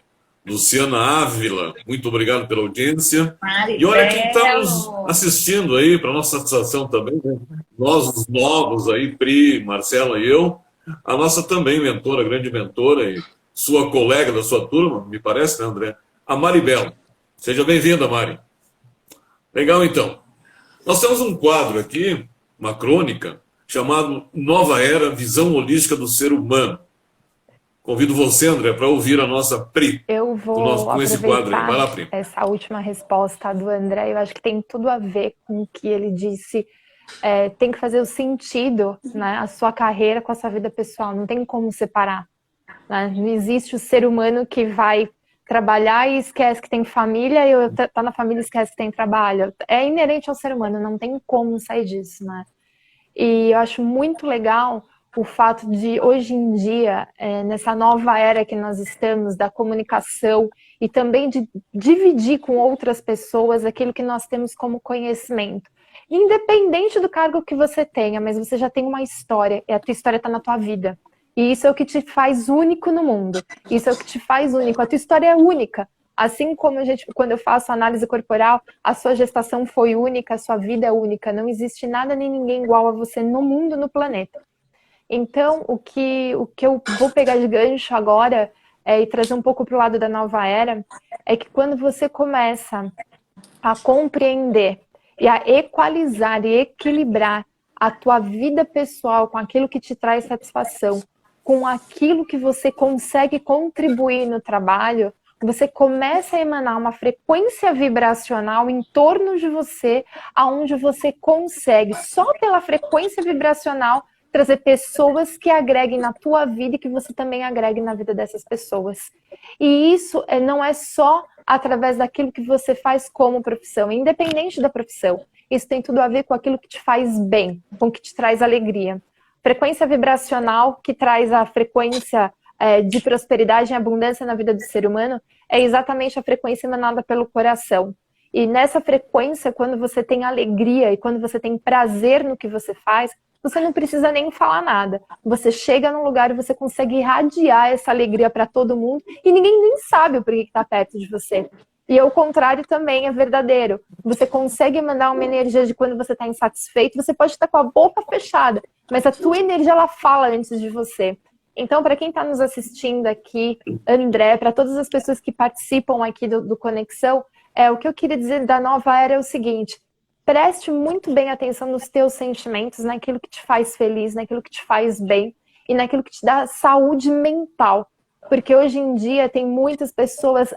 Luciana Ávila, muito obrigado pela audiência. E olha quem está nos assistindo aí, para nossa satisfação também, né? Nós, os novos aí, Pri, Marcela e eu, a nossa também mentora, grande mentora e sua colega da sua turma, me parece, né, André? A Maribel. Seja bem-vinda, Mari. Legal, então. Nós temos um quadro aqui, uma crônica, chamado Nova Era, Visão Holística do Ser Humano. Convido você, André, para ouvir a nossa Pri. Eu vou com esse quadro aí. Vai lá, Pri. Essa última resposta do André, eu acho que tem tudo a ver com o que ele disse. Tem que fazer o sentido, né, a sua carreira com a sua vida pessoal. Não tem como separar. Né? Não existe o ser humano que vai trabalhar e esquece que tem família, e tá na família e esquece que tem trabalho. É inerente ao ser humano, não tem como sair disso, né? E eu acho muito legal o fato de, hoje em dia, nessa nova era que nós estamos, da comunicação, e também de dividir com outras pessoas aquilo que nós temos como conhecimento. Independente do cargo que você tenha, mas você já tem uma história, e a tua história está na tua vida. E isso é o que te faz único no mundo. Isso é o que te faz único. A tua história é única. Assim como quando eu faço análise corporal, a sua gestação foi única, a sua vida é única. Não existe nada nem ninguém igual a você no mundo, no planeta. Então, o que eu vou pegar de gancho agora e trazer um pouco para o lado da nova era, é que quando você começa a compreender e a equalizar e equilibrar a tua vida pessoal com aquilo que te traz satisfação, com aquilo que você consegue contribuir no trabalho, você começa a emanar uma frequência vibracional em torno de você, aonde você consegue, só pela frequência vibracional, trazer pessoas que agreguem na tua vida e que você também agregue na vida dessas pessoas. E isso não é só através daquilo que você faz como profissão, independente da profissão. Isso tem tudo a ver com aquilo que te faz bem, com o que te traz alegria. Frequência vibracional que traz a frequência de prosperidade e abundância na vida do ser humano é exatamente a frequência emanada pelo coração. E nessa frequência, quando você tem alegria e quando você tem prazer no que você faz, você não precisa nem falar nada. Você chega num lugar e você consegue irradiar essa alegria para todo mundo e ninguém nem sabe o porquê que está perto de você. E o contrário também é verdadeiro. Você consegue mandar uma energia de quando você está insatisfeito, você pode estar com a boca fechada, mas a tua energia ela fala antes de você. Então, para quem está nos assistindo aqui, André, para todas as pessoas que participam aqui do Conexão, o que eu queria dizer da nova era é o seguinte: preste muito bem atenção nos teus sentimentos, naquilo que te faz feliz, naquilo que te faz bem e naquilo que te dá saúde mental. Porque hoje em dia tem muitas pessoas,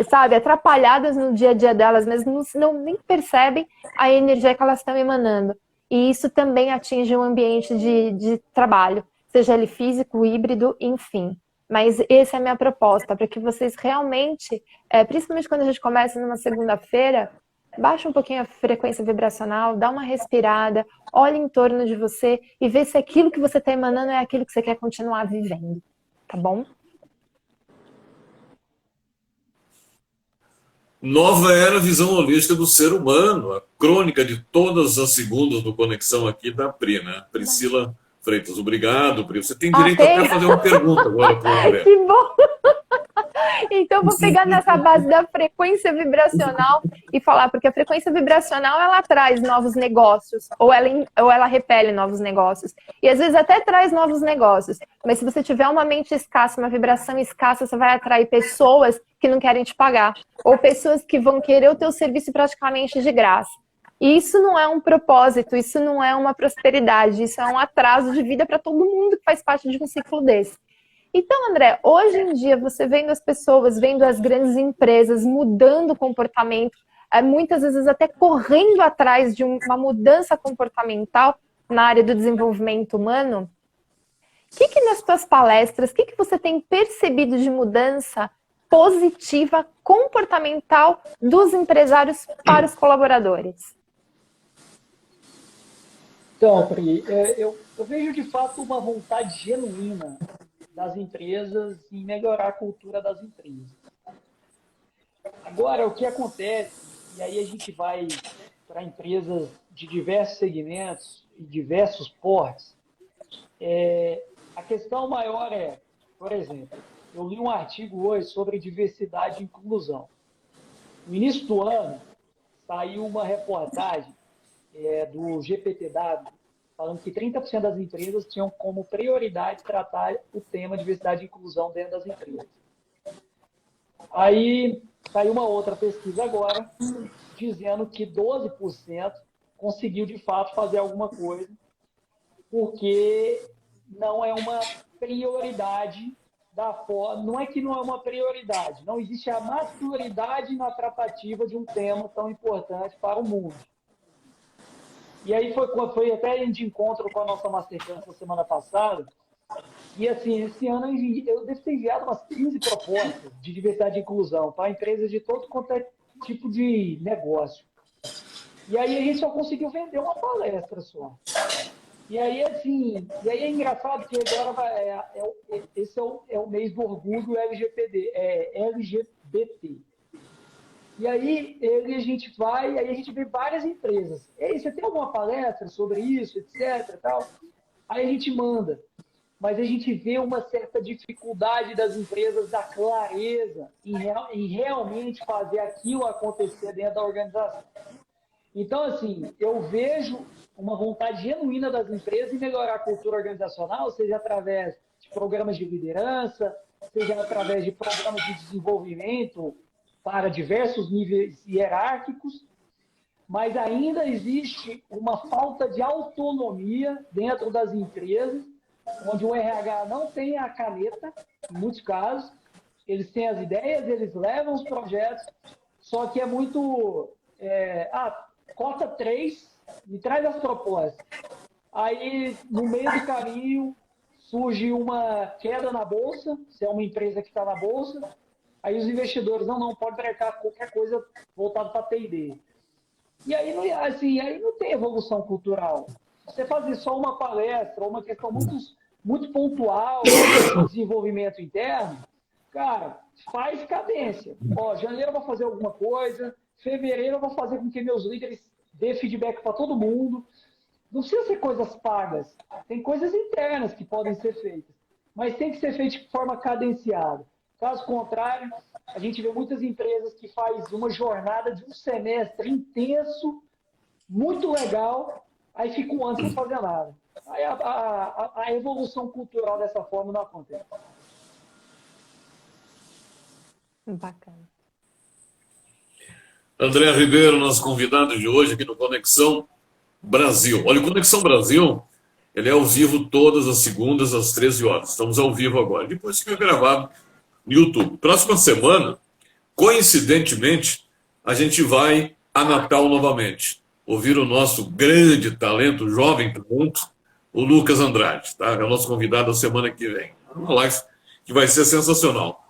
sabe, atrapalhadas no dia a dia delas, mas nem percebem a energia que elas estão emanando. E isso também atinge o ambiente de trabalho, seja ele físico, híbrido, enfim. Mas essa é a minha proposta, para que vocês realmente, principalmente quando a gente começa numa segunda-feira, baixa um pouquinho a frequência vibracional, dá uma respirada, olha em torno de você e vê se aquilo que você está emanando é aquilo que você quer continuar vivendo. Tá bom? Nova era, visão holística do ser humano, a crônica de todas as segundas do Conexão aqui da Pri, né? Priscila Freitas, obrigado, Pri. Você tem direito até a fazer uma pergunta agora para o André. Que bom! Então, vou pegar nessa base da frequência vibracional e falar, porque a frequência vibracional, ela traz novos negócios, ou ela repele novos negócios. E às vezes até traz novos negócios. Mas se você tiver uma mente escassa, uma vibração escassa, você vai atrair pessoas que não querem te pagar. Ou pessoas que vão querer o teu serviço praticamente de graça. E isso não é um propósito, isso não é uma prosperidade, isso é um atraso de vida para todo mundo que faz parte de um ciclo desse. Então, André, hoje em dia, você vendo as pessoas, vendo as grandes empresas mudando o comportamento, muitas vezes até correndo atrás de uma mudança comportamental na área do desenvolvimento humano, o que nas tuas palestras, o que você tem percebido de mudança positiva, comportamental dos empresários para os colaboradores? Então, Pri, eu vejo de fato uma vontade genuína das empresas em melhorar a cultura das empresas. Agora, o que acontece, e aí a gente vai para empresas de diversos segmentos e diversos portes, a questão maior por exemplo, eu li um artigo hoje sobre diversidade e inclusão. No início do ano, saiu uma reportagem do GPTW, falando que 30% das empresas tinham como prioridade tratar o tema diversidade e inclusão dentro das empresas. Aí saiu uma outra pesquisa agora, dizendo que 12% conseguiu de fato fazer alguma coisa, porque não é uma prioridade da forma. Não é que não é uma prioridade, não existe a maturidade na tratativa de um tema tão importante para o mundo. E aí foi até de encontro com a nossa Masterclass na semana passada. E assim, esse ano eu devo ter enviado umas 15 propostas de diversidade e inclusão para empresas de todo quanto é tipo de negócio. E aí a gente só conseguiu vender uma palestra só. E aí, assim, é engraçado que agora esse é o mês do orgulho LGBT. E aí a gente vai, aí a gente vê várias empresas. Ei, você tem alguma palestra sobre isso, etc. Tal? Aí a gente manda. Mas a gente vê uma certa dificuldade das empresas da clareza em realmente fazer aquilo acontecer dentro da organização. Então, assim, eu vejo uma vontade genuína das empresas em melhorar a cultura organizacional, seja através de programas de liderança, seja através de programas de desenvolvimento para diversos níveis hierárquicos, mas ainda existe uma falta de autonomia dentro das empresas, onde o RH não tem a caneta, em muitos casos, eles têm as ideias, eles levam os projetos, só que é muito... cota 3, me traz as propostas. Aí, no meio do caminho, surge uma queda na bolsa, se é uma empresa que está na bolsa, aí os investidores, não, pode brecar qualquer coisa voltada para T&D. E aí não tem evolução cultural. Você fazer só uma palestra, uma questão muito pontual de desenvolvimento interno, cara, faz cadência. Janeiro eu vou fazer alguma coisa, fevereiro eu vou fazer com que meus líderes dê feedback para todo mundo. Não precisa ser coisas pagas. Tem coisas internas que podem ser feitas, mas tem que ser feito de forma cadenciada. Caso contrário, a gente vê muitas empresas que fazem uma jornada de um semestre intenso, muito legal, aí fica um ano sem fazer nada. Aí a evolução cultural dessa forma não acontece. Bacana. André Ribeiro, nosso convidado de hoje aqui no Conexão Brasil. Olha, o Conexão Brasil, ele é ao vivo todas as segundas às 13 horas. Estamos ao vivo agora. Depois fica gravado no YouTube. Próxima semana, coincidentemente, a gente vai a Natal novamente. Ouvir o nosso grande talento, jovem talento, o Lucas Andrade. Tá? É o nosso convidado da semana que vem. Uma live que vai ser sensacional.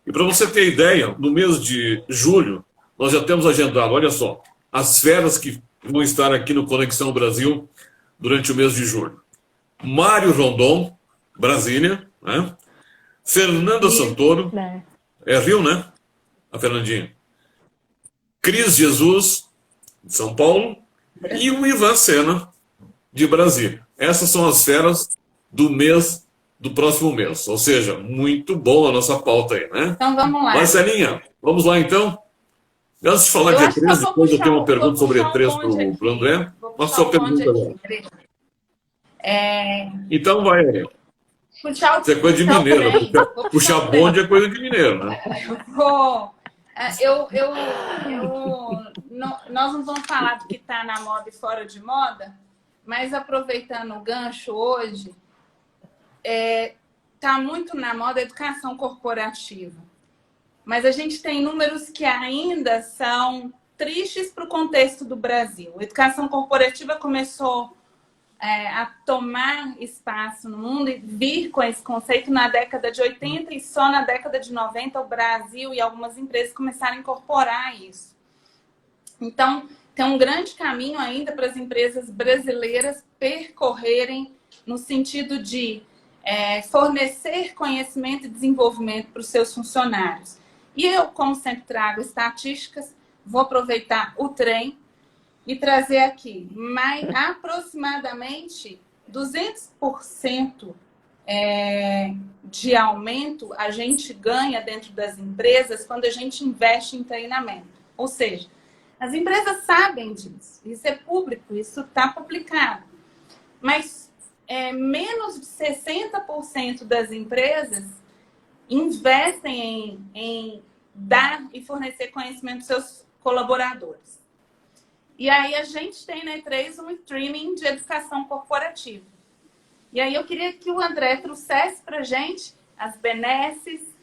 E para você ter ideia, no mês de julho, nós já temos agendado, olha só, as feras que vão estar aqui no Conexão Brasil durante o mês de julho. Mário Rondon, Brasília, né? Fernanda Santoro, é Rio, né? A Fernandinha. Cris Jesus, de São Paulo, e o Ivan Sena, de Brasília. Essas são as feras do próximo mês. Ou seja, muito bom a nossa pauta aí, né? Então vamos lá. Marcelinha, vamos lá então? Antes de falar de E3, depois eu tenho uma pergunta sobre E3 para o André. Mas só pergunta agora. Então vai, Ariel. Isso é coisa de mineiro. Puxar bonde é coisa de mineiro, né? Nós não vamos falar do que está na moda e fora de moda, mas aproveitando o gancho hoje, está muito na moda a educação corporativa. Mas a gente tem números que ainda são tristes para o contexto do Brasil. A educação corporativa começou a tomar espaço no mundo e vir com esse conceito na década de 80 e só na década de 90 o Brasil e algumas empresas começaram a incorporar isso. Então, tem um grande caminho ainda para as empresas brasileiras percorrerem no sentido de fornecer conhecimento e desenvolvimento para os seus funcionários. E eu, como sempre trago estatísticas, vou aproveitar o trem e trazer aqui aproximadamente 200% de aumento a gente ganha dentro das empresas quando a gente investe em treinamento. Ou seja, as empresas sabem disso, isso é público, isso está publicado. Mas menos de 60% das empresas investem em dar e fornecer conhecimento aos seus colaboradores. E aí a gente tem na E3 um streaming de educação corporativa. E aí eu queria que o André trouxesse para a gente as benesses,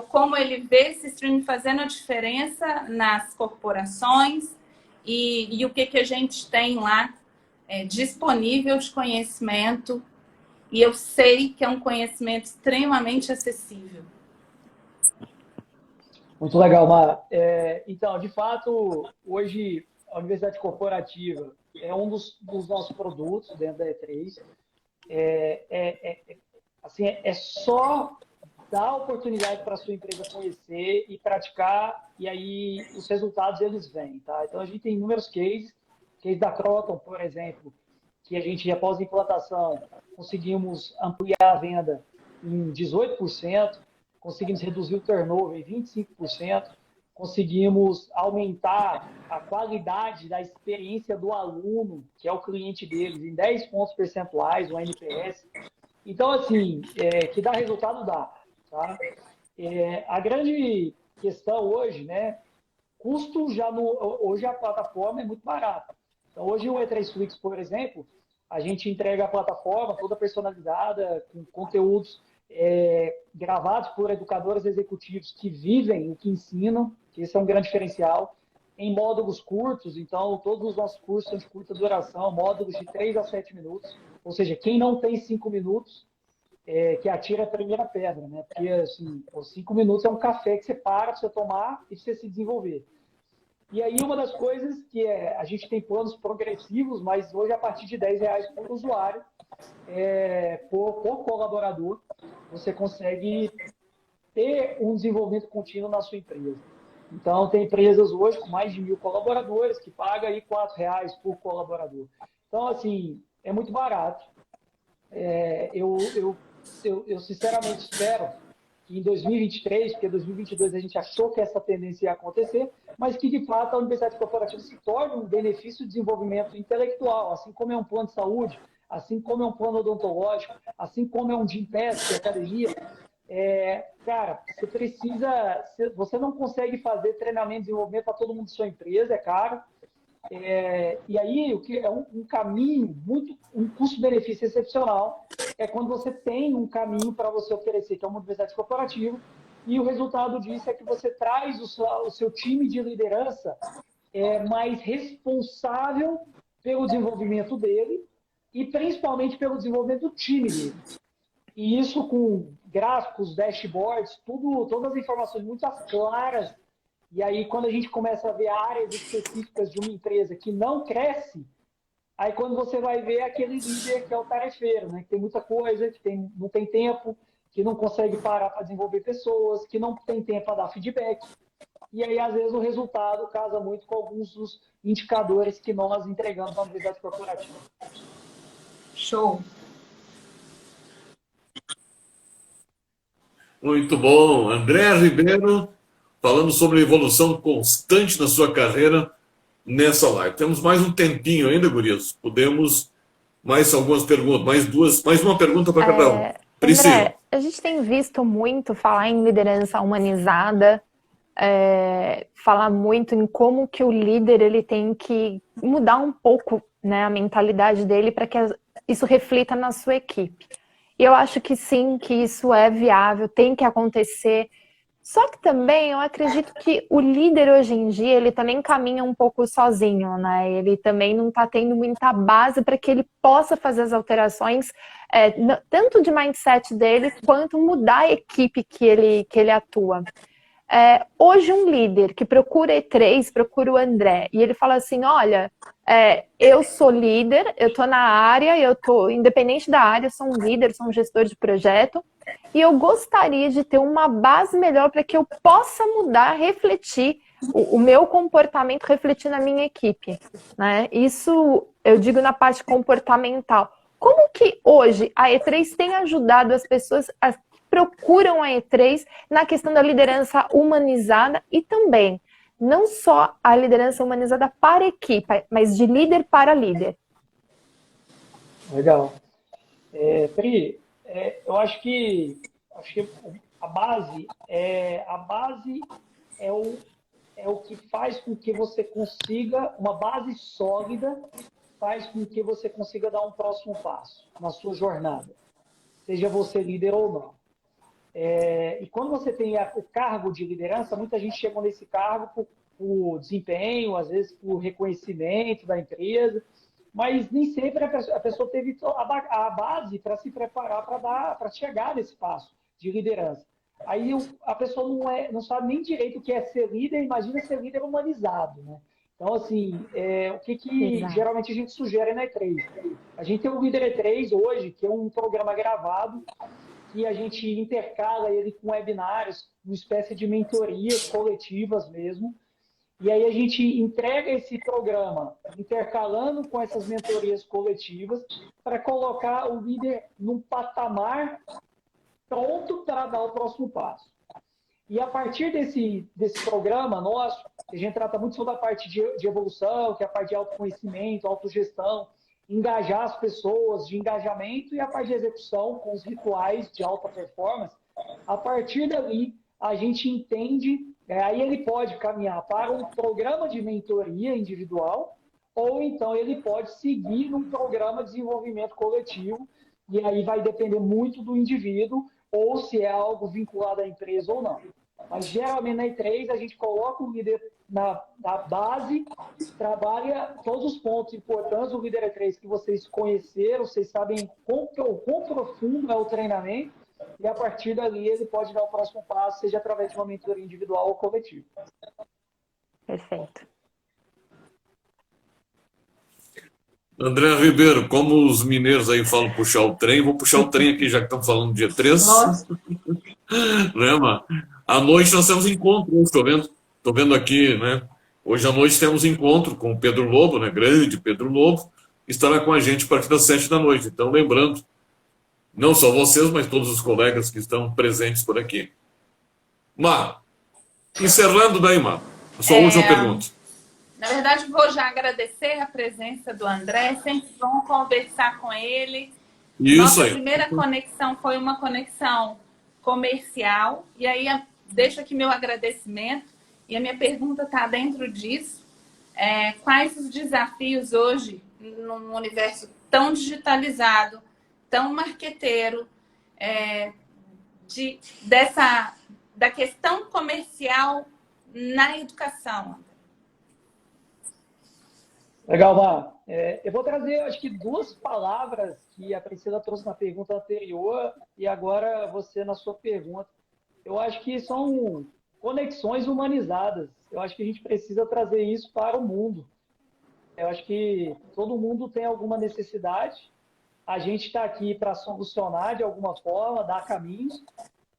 como ele vê esse streaming fazendo a diferença nas corporações e o que a gente tem lá disponível de conhecimento. E eu sei que é um conhecimento extremamente acessível. Muito legal, Mar. Então, de fato, hoje a Universidade Corporativa é um dos nossos produtos dentro da E3. É só dar oportunidade para a sua empresa conhecer e praticar, e aí os resultados eles vêm. Tá? Então, a gente tem inúmeros cases, case da Croton, por exemplo, que a gente, após a implantação, conseguimos ampliar a venda em 18%, conseguimos reduzir o turnover em 25%, conseguimos aumentar a qualidade da experiência do aluno, que é o cliente deles, em 10 pontos percentuais, o NPS. Então, assim, que dá resultado, dá. Tá? A grande questão hoje, né? Custo hoje a plataforma é muito barata. Então, hoje o E3 Flix, por exemplo, a gente entrega a plataforma toda personalizada, com conteúdos gravados por educadores executivos que vivem o que ensinam, que esse é um grande diferencial, em módulos curtos. Então, todos os nossos cursos são de curta duração, módulos de 3 a 7 minutos, ou seja, quem não tem 5 minutos, que atira a primeira pedra, né? Porque, assim, os 5 minutos é um café que você para você tomar e você se desenvolver. E aí, uma das coisas que a gente tem planos progressivos, mas hoje a partir de R$10 por usuário, por colaborador, você consegue ter um desenvolvimento contínuo na sua empresa. Então, tem empresas hoje com mais de 1.000 colaboradores que pagam aí R$4 por colaborador. Então, assim, é muito barato. Eu sinceramente espero que em 2023, porque em 2022 a gente achou que essa tendência ia acontecer, mas que de fato a Universidade Corporativa se torne um benefício de desenvolvimento intelectual, assim como é um plano de saúde, assim como é um plano odontológico, assim como é um Gympass, que é academia. Cara, você não consegue fazer treinamento e desenvolvimento para todo mundo de sua empresa, é caro. E aí, o que é um caminho, um custo-benefício excepcional, é quando você tem um caminho para você oferecer, que é uma universidade corporativa, e o resultado disso é que você traz o seu time de liderança mais responsável pelo desenvolvimento dele e principalmente pelo desenvolvimento do time dele. E isso com gráficos, dashboards, todas as informações muito claras. E aí, quando a gente começa a ver áreas específicas de uma empresa que não cresce, aí quando você vai ver aquele líder que é o tarefeiro, né? Que tem muita coisa, que não tem tempo, que não consegue parar para desenvolver pessoas, que não tem tempo para dar feedback. E aí, às vezes, o resultado casa muito com alguns dos indicadores que nós entregamos na universidade corporativa. Show! Muito bom. André Ribeiro, falando sobre a evolução constante na sua carreira nessa live. Temos mais um tempinho ainda, gurias. Podemos mais algumas perguntas, mais uma pergunta para cada um. Priscila. André, a gente tem visto muito falar em liderança humanizada, falar muito em como que o líder ele tem que mudar um pouco, né, a mentalidade dele para que isso reflita na sua equipe. E eu acho que sim, que isso é viável, tem que acontecer. Só que também eu acredito que o líder hoje em dia, ele também caminha um pouco sozinho, né? Ele também não está tendo muita base para que ele possa fazer as alterações, tanto de mindset dele, quanto mudar a equipe que ele atua. Hoje um líder que procura E3, procura o André, e ele fala assim, olha, eu sou líder, eu estou na área, independente da área, eu sou um líder, sou um gestor de projeto, e eu gostaria de ter uma base melhor para que eu possa mudar, refletir o meu comportamento, refletir na minha equipe, né? Isso eu digo na parte comportamental. Como que hoje a E3 tem ajudado as pessoas a procuram a E3 na questão da liderança humanizada e também, não só a liderança humanizada para a equipe, mas de líder para líder? Legal. Pri, eu acho que a base é o que faz com que você consiga, uma base sólida, faz com que você consiga dar um próximo passo na sua jornada, seja você líder ou não. E quando você tem o cargo de liderança, muita gente chega nesse cargo por desempenho, às vezes por reconhecimento da empresa, mas nem sempre a pessoa teve a base para se preparar para chegar nesse passo de liderança. Aí a pessoa não sabe nem direito o que é ser líder, imagina ser líder humanizado, né? Então, assim, o que geralmente a gente sugere na E3? A gente tem o Líder E3 hoje, que é um programa gravado, que a gente intercala ele com webinários, uma espécie de mentorias coletivas mesmo. E aí a gente entrega esse programa intercalando com essas mentorias coletivas para colocar o líder num patamar pronto para dar o próximo passo. E a partir desse programa nosso, a gente trata muito sobre a parte de evolução, que é a parte de autoconhecimento, autogestão, engajar as pessoas, de engajamento, e a parte de execução, com os rituais de alta performance. A partir dali, a gente entende, aí ele pode caminhar para um programa de mentoria individual, ou então ele pode seguir num programa de desenvolvimento coletivo, e aí vai depender muito do indivíduo, ou se é algo vinculado à empresa ou não. Mas geralmente na E3 a gente coloca o líder na base, trabalha todos os pontos importantes do líder E3 que vocês conheceram, vocês sabem quão profundo é o treinamento, e a partir dali ele pode dar o próximo passo, seja através de uma mentoria individual ou coletiva. Perfeito. André Ribeiro, como os mineiros aí falam puxar o trem, vou puxar o trem aqui, já que estamos falando do dia 3. Né, mano? À noite nós temos encontro, estou vendo aqui, né? Hoje à noite temos encontro com o Pedro Lobo, né? Grande Pedro Lobo, que estará com a gente a partir das 7 da noite. Então, lembrando, não só vocês, mas todos os colegas que estão presentes por aqui. Mar, encerrando daí, Mar, a sua última pergunta. Na verdade, vou já agradecer a presença do André, sempre bom conversar com ele. Isso Nossa aí. primeira conexão foi uma conexão comercial, e aí deixo aqui meu agradecimento, e a minha pergunta está dentro disso. Quais os desafios hoje, num universo tão digitalizado, tão marqueteiro, da questão comercial na educação? Legal, Mar. Eu vou trazer, acho que, 2 palavras que a Priscila trouxe na pergunta anterior e agora você na sua pergunta. Eu acho que são conexões humanizadas. Eu acho que a gente precisa trazer isso para o mundo. Eu acho que todo mundo tem alguma necessidade. A gente está aqui para solucionar de alguma forma, dar caminhos.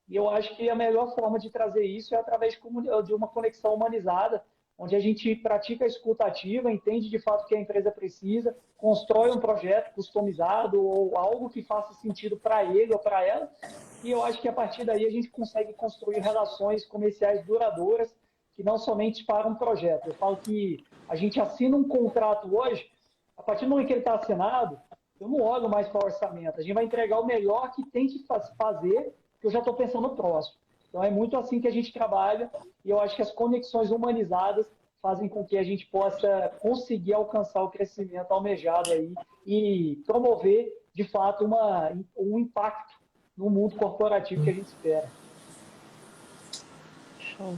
E eu acho que a melhor forma de trazer isso é através de uma conexão humanizada, onde a gente pratica a escuta ativa, entende de fato o que a empresa precisa, constrói um projeto customizado ou algo que faça sentido para ele ou para ela. E eu acho que a partir daí a gente consegue construir relações comerciais duradouras, que não somente para um projeto. Eu falo que a gente assina um contrato hoje, a partir do momento que ele está assinado, eu não olho mais para o orçamento. A gente vai entregar o melhor que tem que fazer, porque eu já estou pensando no próximo. Então é muito assim que a gente trabalha, e eu acho que as conexões humanizadas fazem com que a gente possa conseguir alcançar o crescimento almejado aí e promover, de fato, um impacto no mundo corporativo que a gente espera. Show.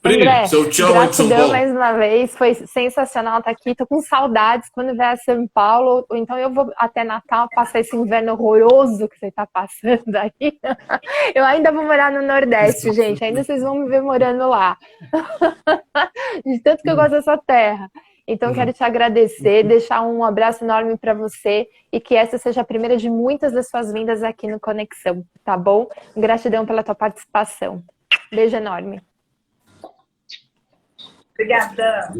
Pri, André, seu tchau aí de São gratidão Paulo. mais uma vez, foi sensacional estar aqui, tô com saudades quando vier a São Paulo, ou então eu vou até Natal passar esse inverno horroroso que você está passando aí. Eu ainda vou morar no Nordeste, gente, ainda vocês vão me ver morando lá, de tanto que eu gosto dessa terra. Então quero te agradecer, deixar um abraço enorme para você e que essa seja a primeira de muitas das suas vindas aqui no Conexão, tá bom? Gratidão pela tua participação. Beijo enorme. Obrigada.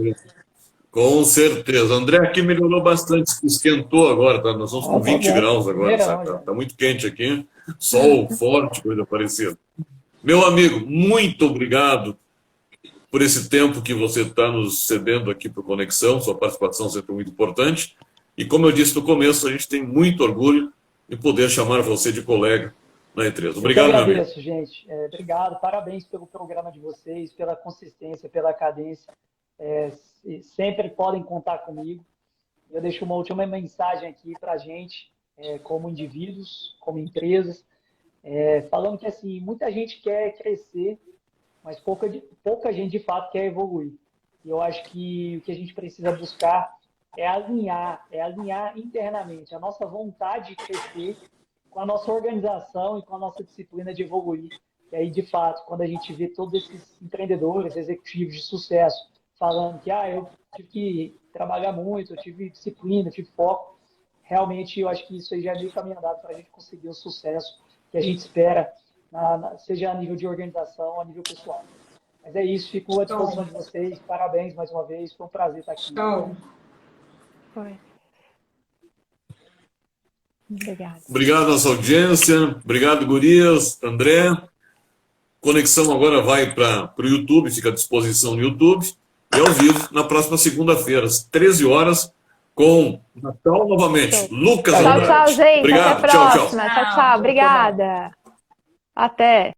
Com certeza. André aqui melhorou bastante, esquentou agora, tá? Nós vamos com 20 graus agora, sabe? Tá muito quente aqui, sol forte, coisa parecida. Meu amigo, muito obrigado por esse tempo que você está nos cedendo aqui para o Conexão, sua participação sempre muito importante. E como eu disse no começo, a gente tem muito orgulho de poder chamar você de colega na E3. Obrigado, meu amigo. Eu agradeço, gente. Obrigado, parabéns pelo programa de vocês, pela consistência, pela cadência. Sempre podem contar comigo. Eu deixo uma última mensagem aqui para a gente, como indivíduos, como empresas, falando que assim, muita gente quer crescer, mas pouca gente de fato quer evoluir. E eu acho que o que a gente precisa buscar é alinhar internamente a nossa vontade de crescer com a nossa organização e com a nossa disciplina de evoluir. E aí, de fato, quando a gente vê todos esses empreendedores, executivos de sucesso, falando que eu tive que trabalhar muito, eu tive disciplina, eu tive foco, realmente eu acho que isso aí já é meio caminho andado para a gente conseguir o sucesso que a gente espera, seja a nível de organização ou a nível pessoal. Mas é isso, fico à disposição de vocês. Parabéns mais uma vez, foi um prazer estar aqui. Foi. Obrigada. Obrigado, nossa audiência. Obrigado, gurias. André. Conexão agora vai para o YouTube, fica à disposição no YouTube. E ao vivo, na próxima segunda-feira, às 13 horas, com Natal novamente. Lucas Andrade. Tchau, gente. Obrigado. Até a próxima. Tchau. Obrigada. Até.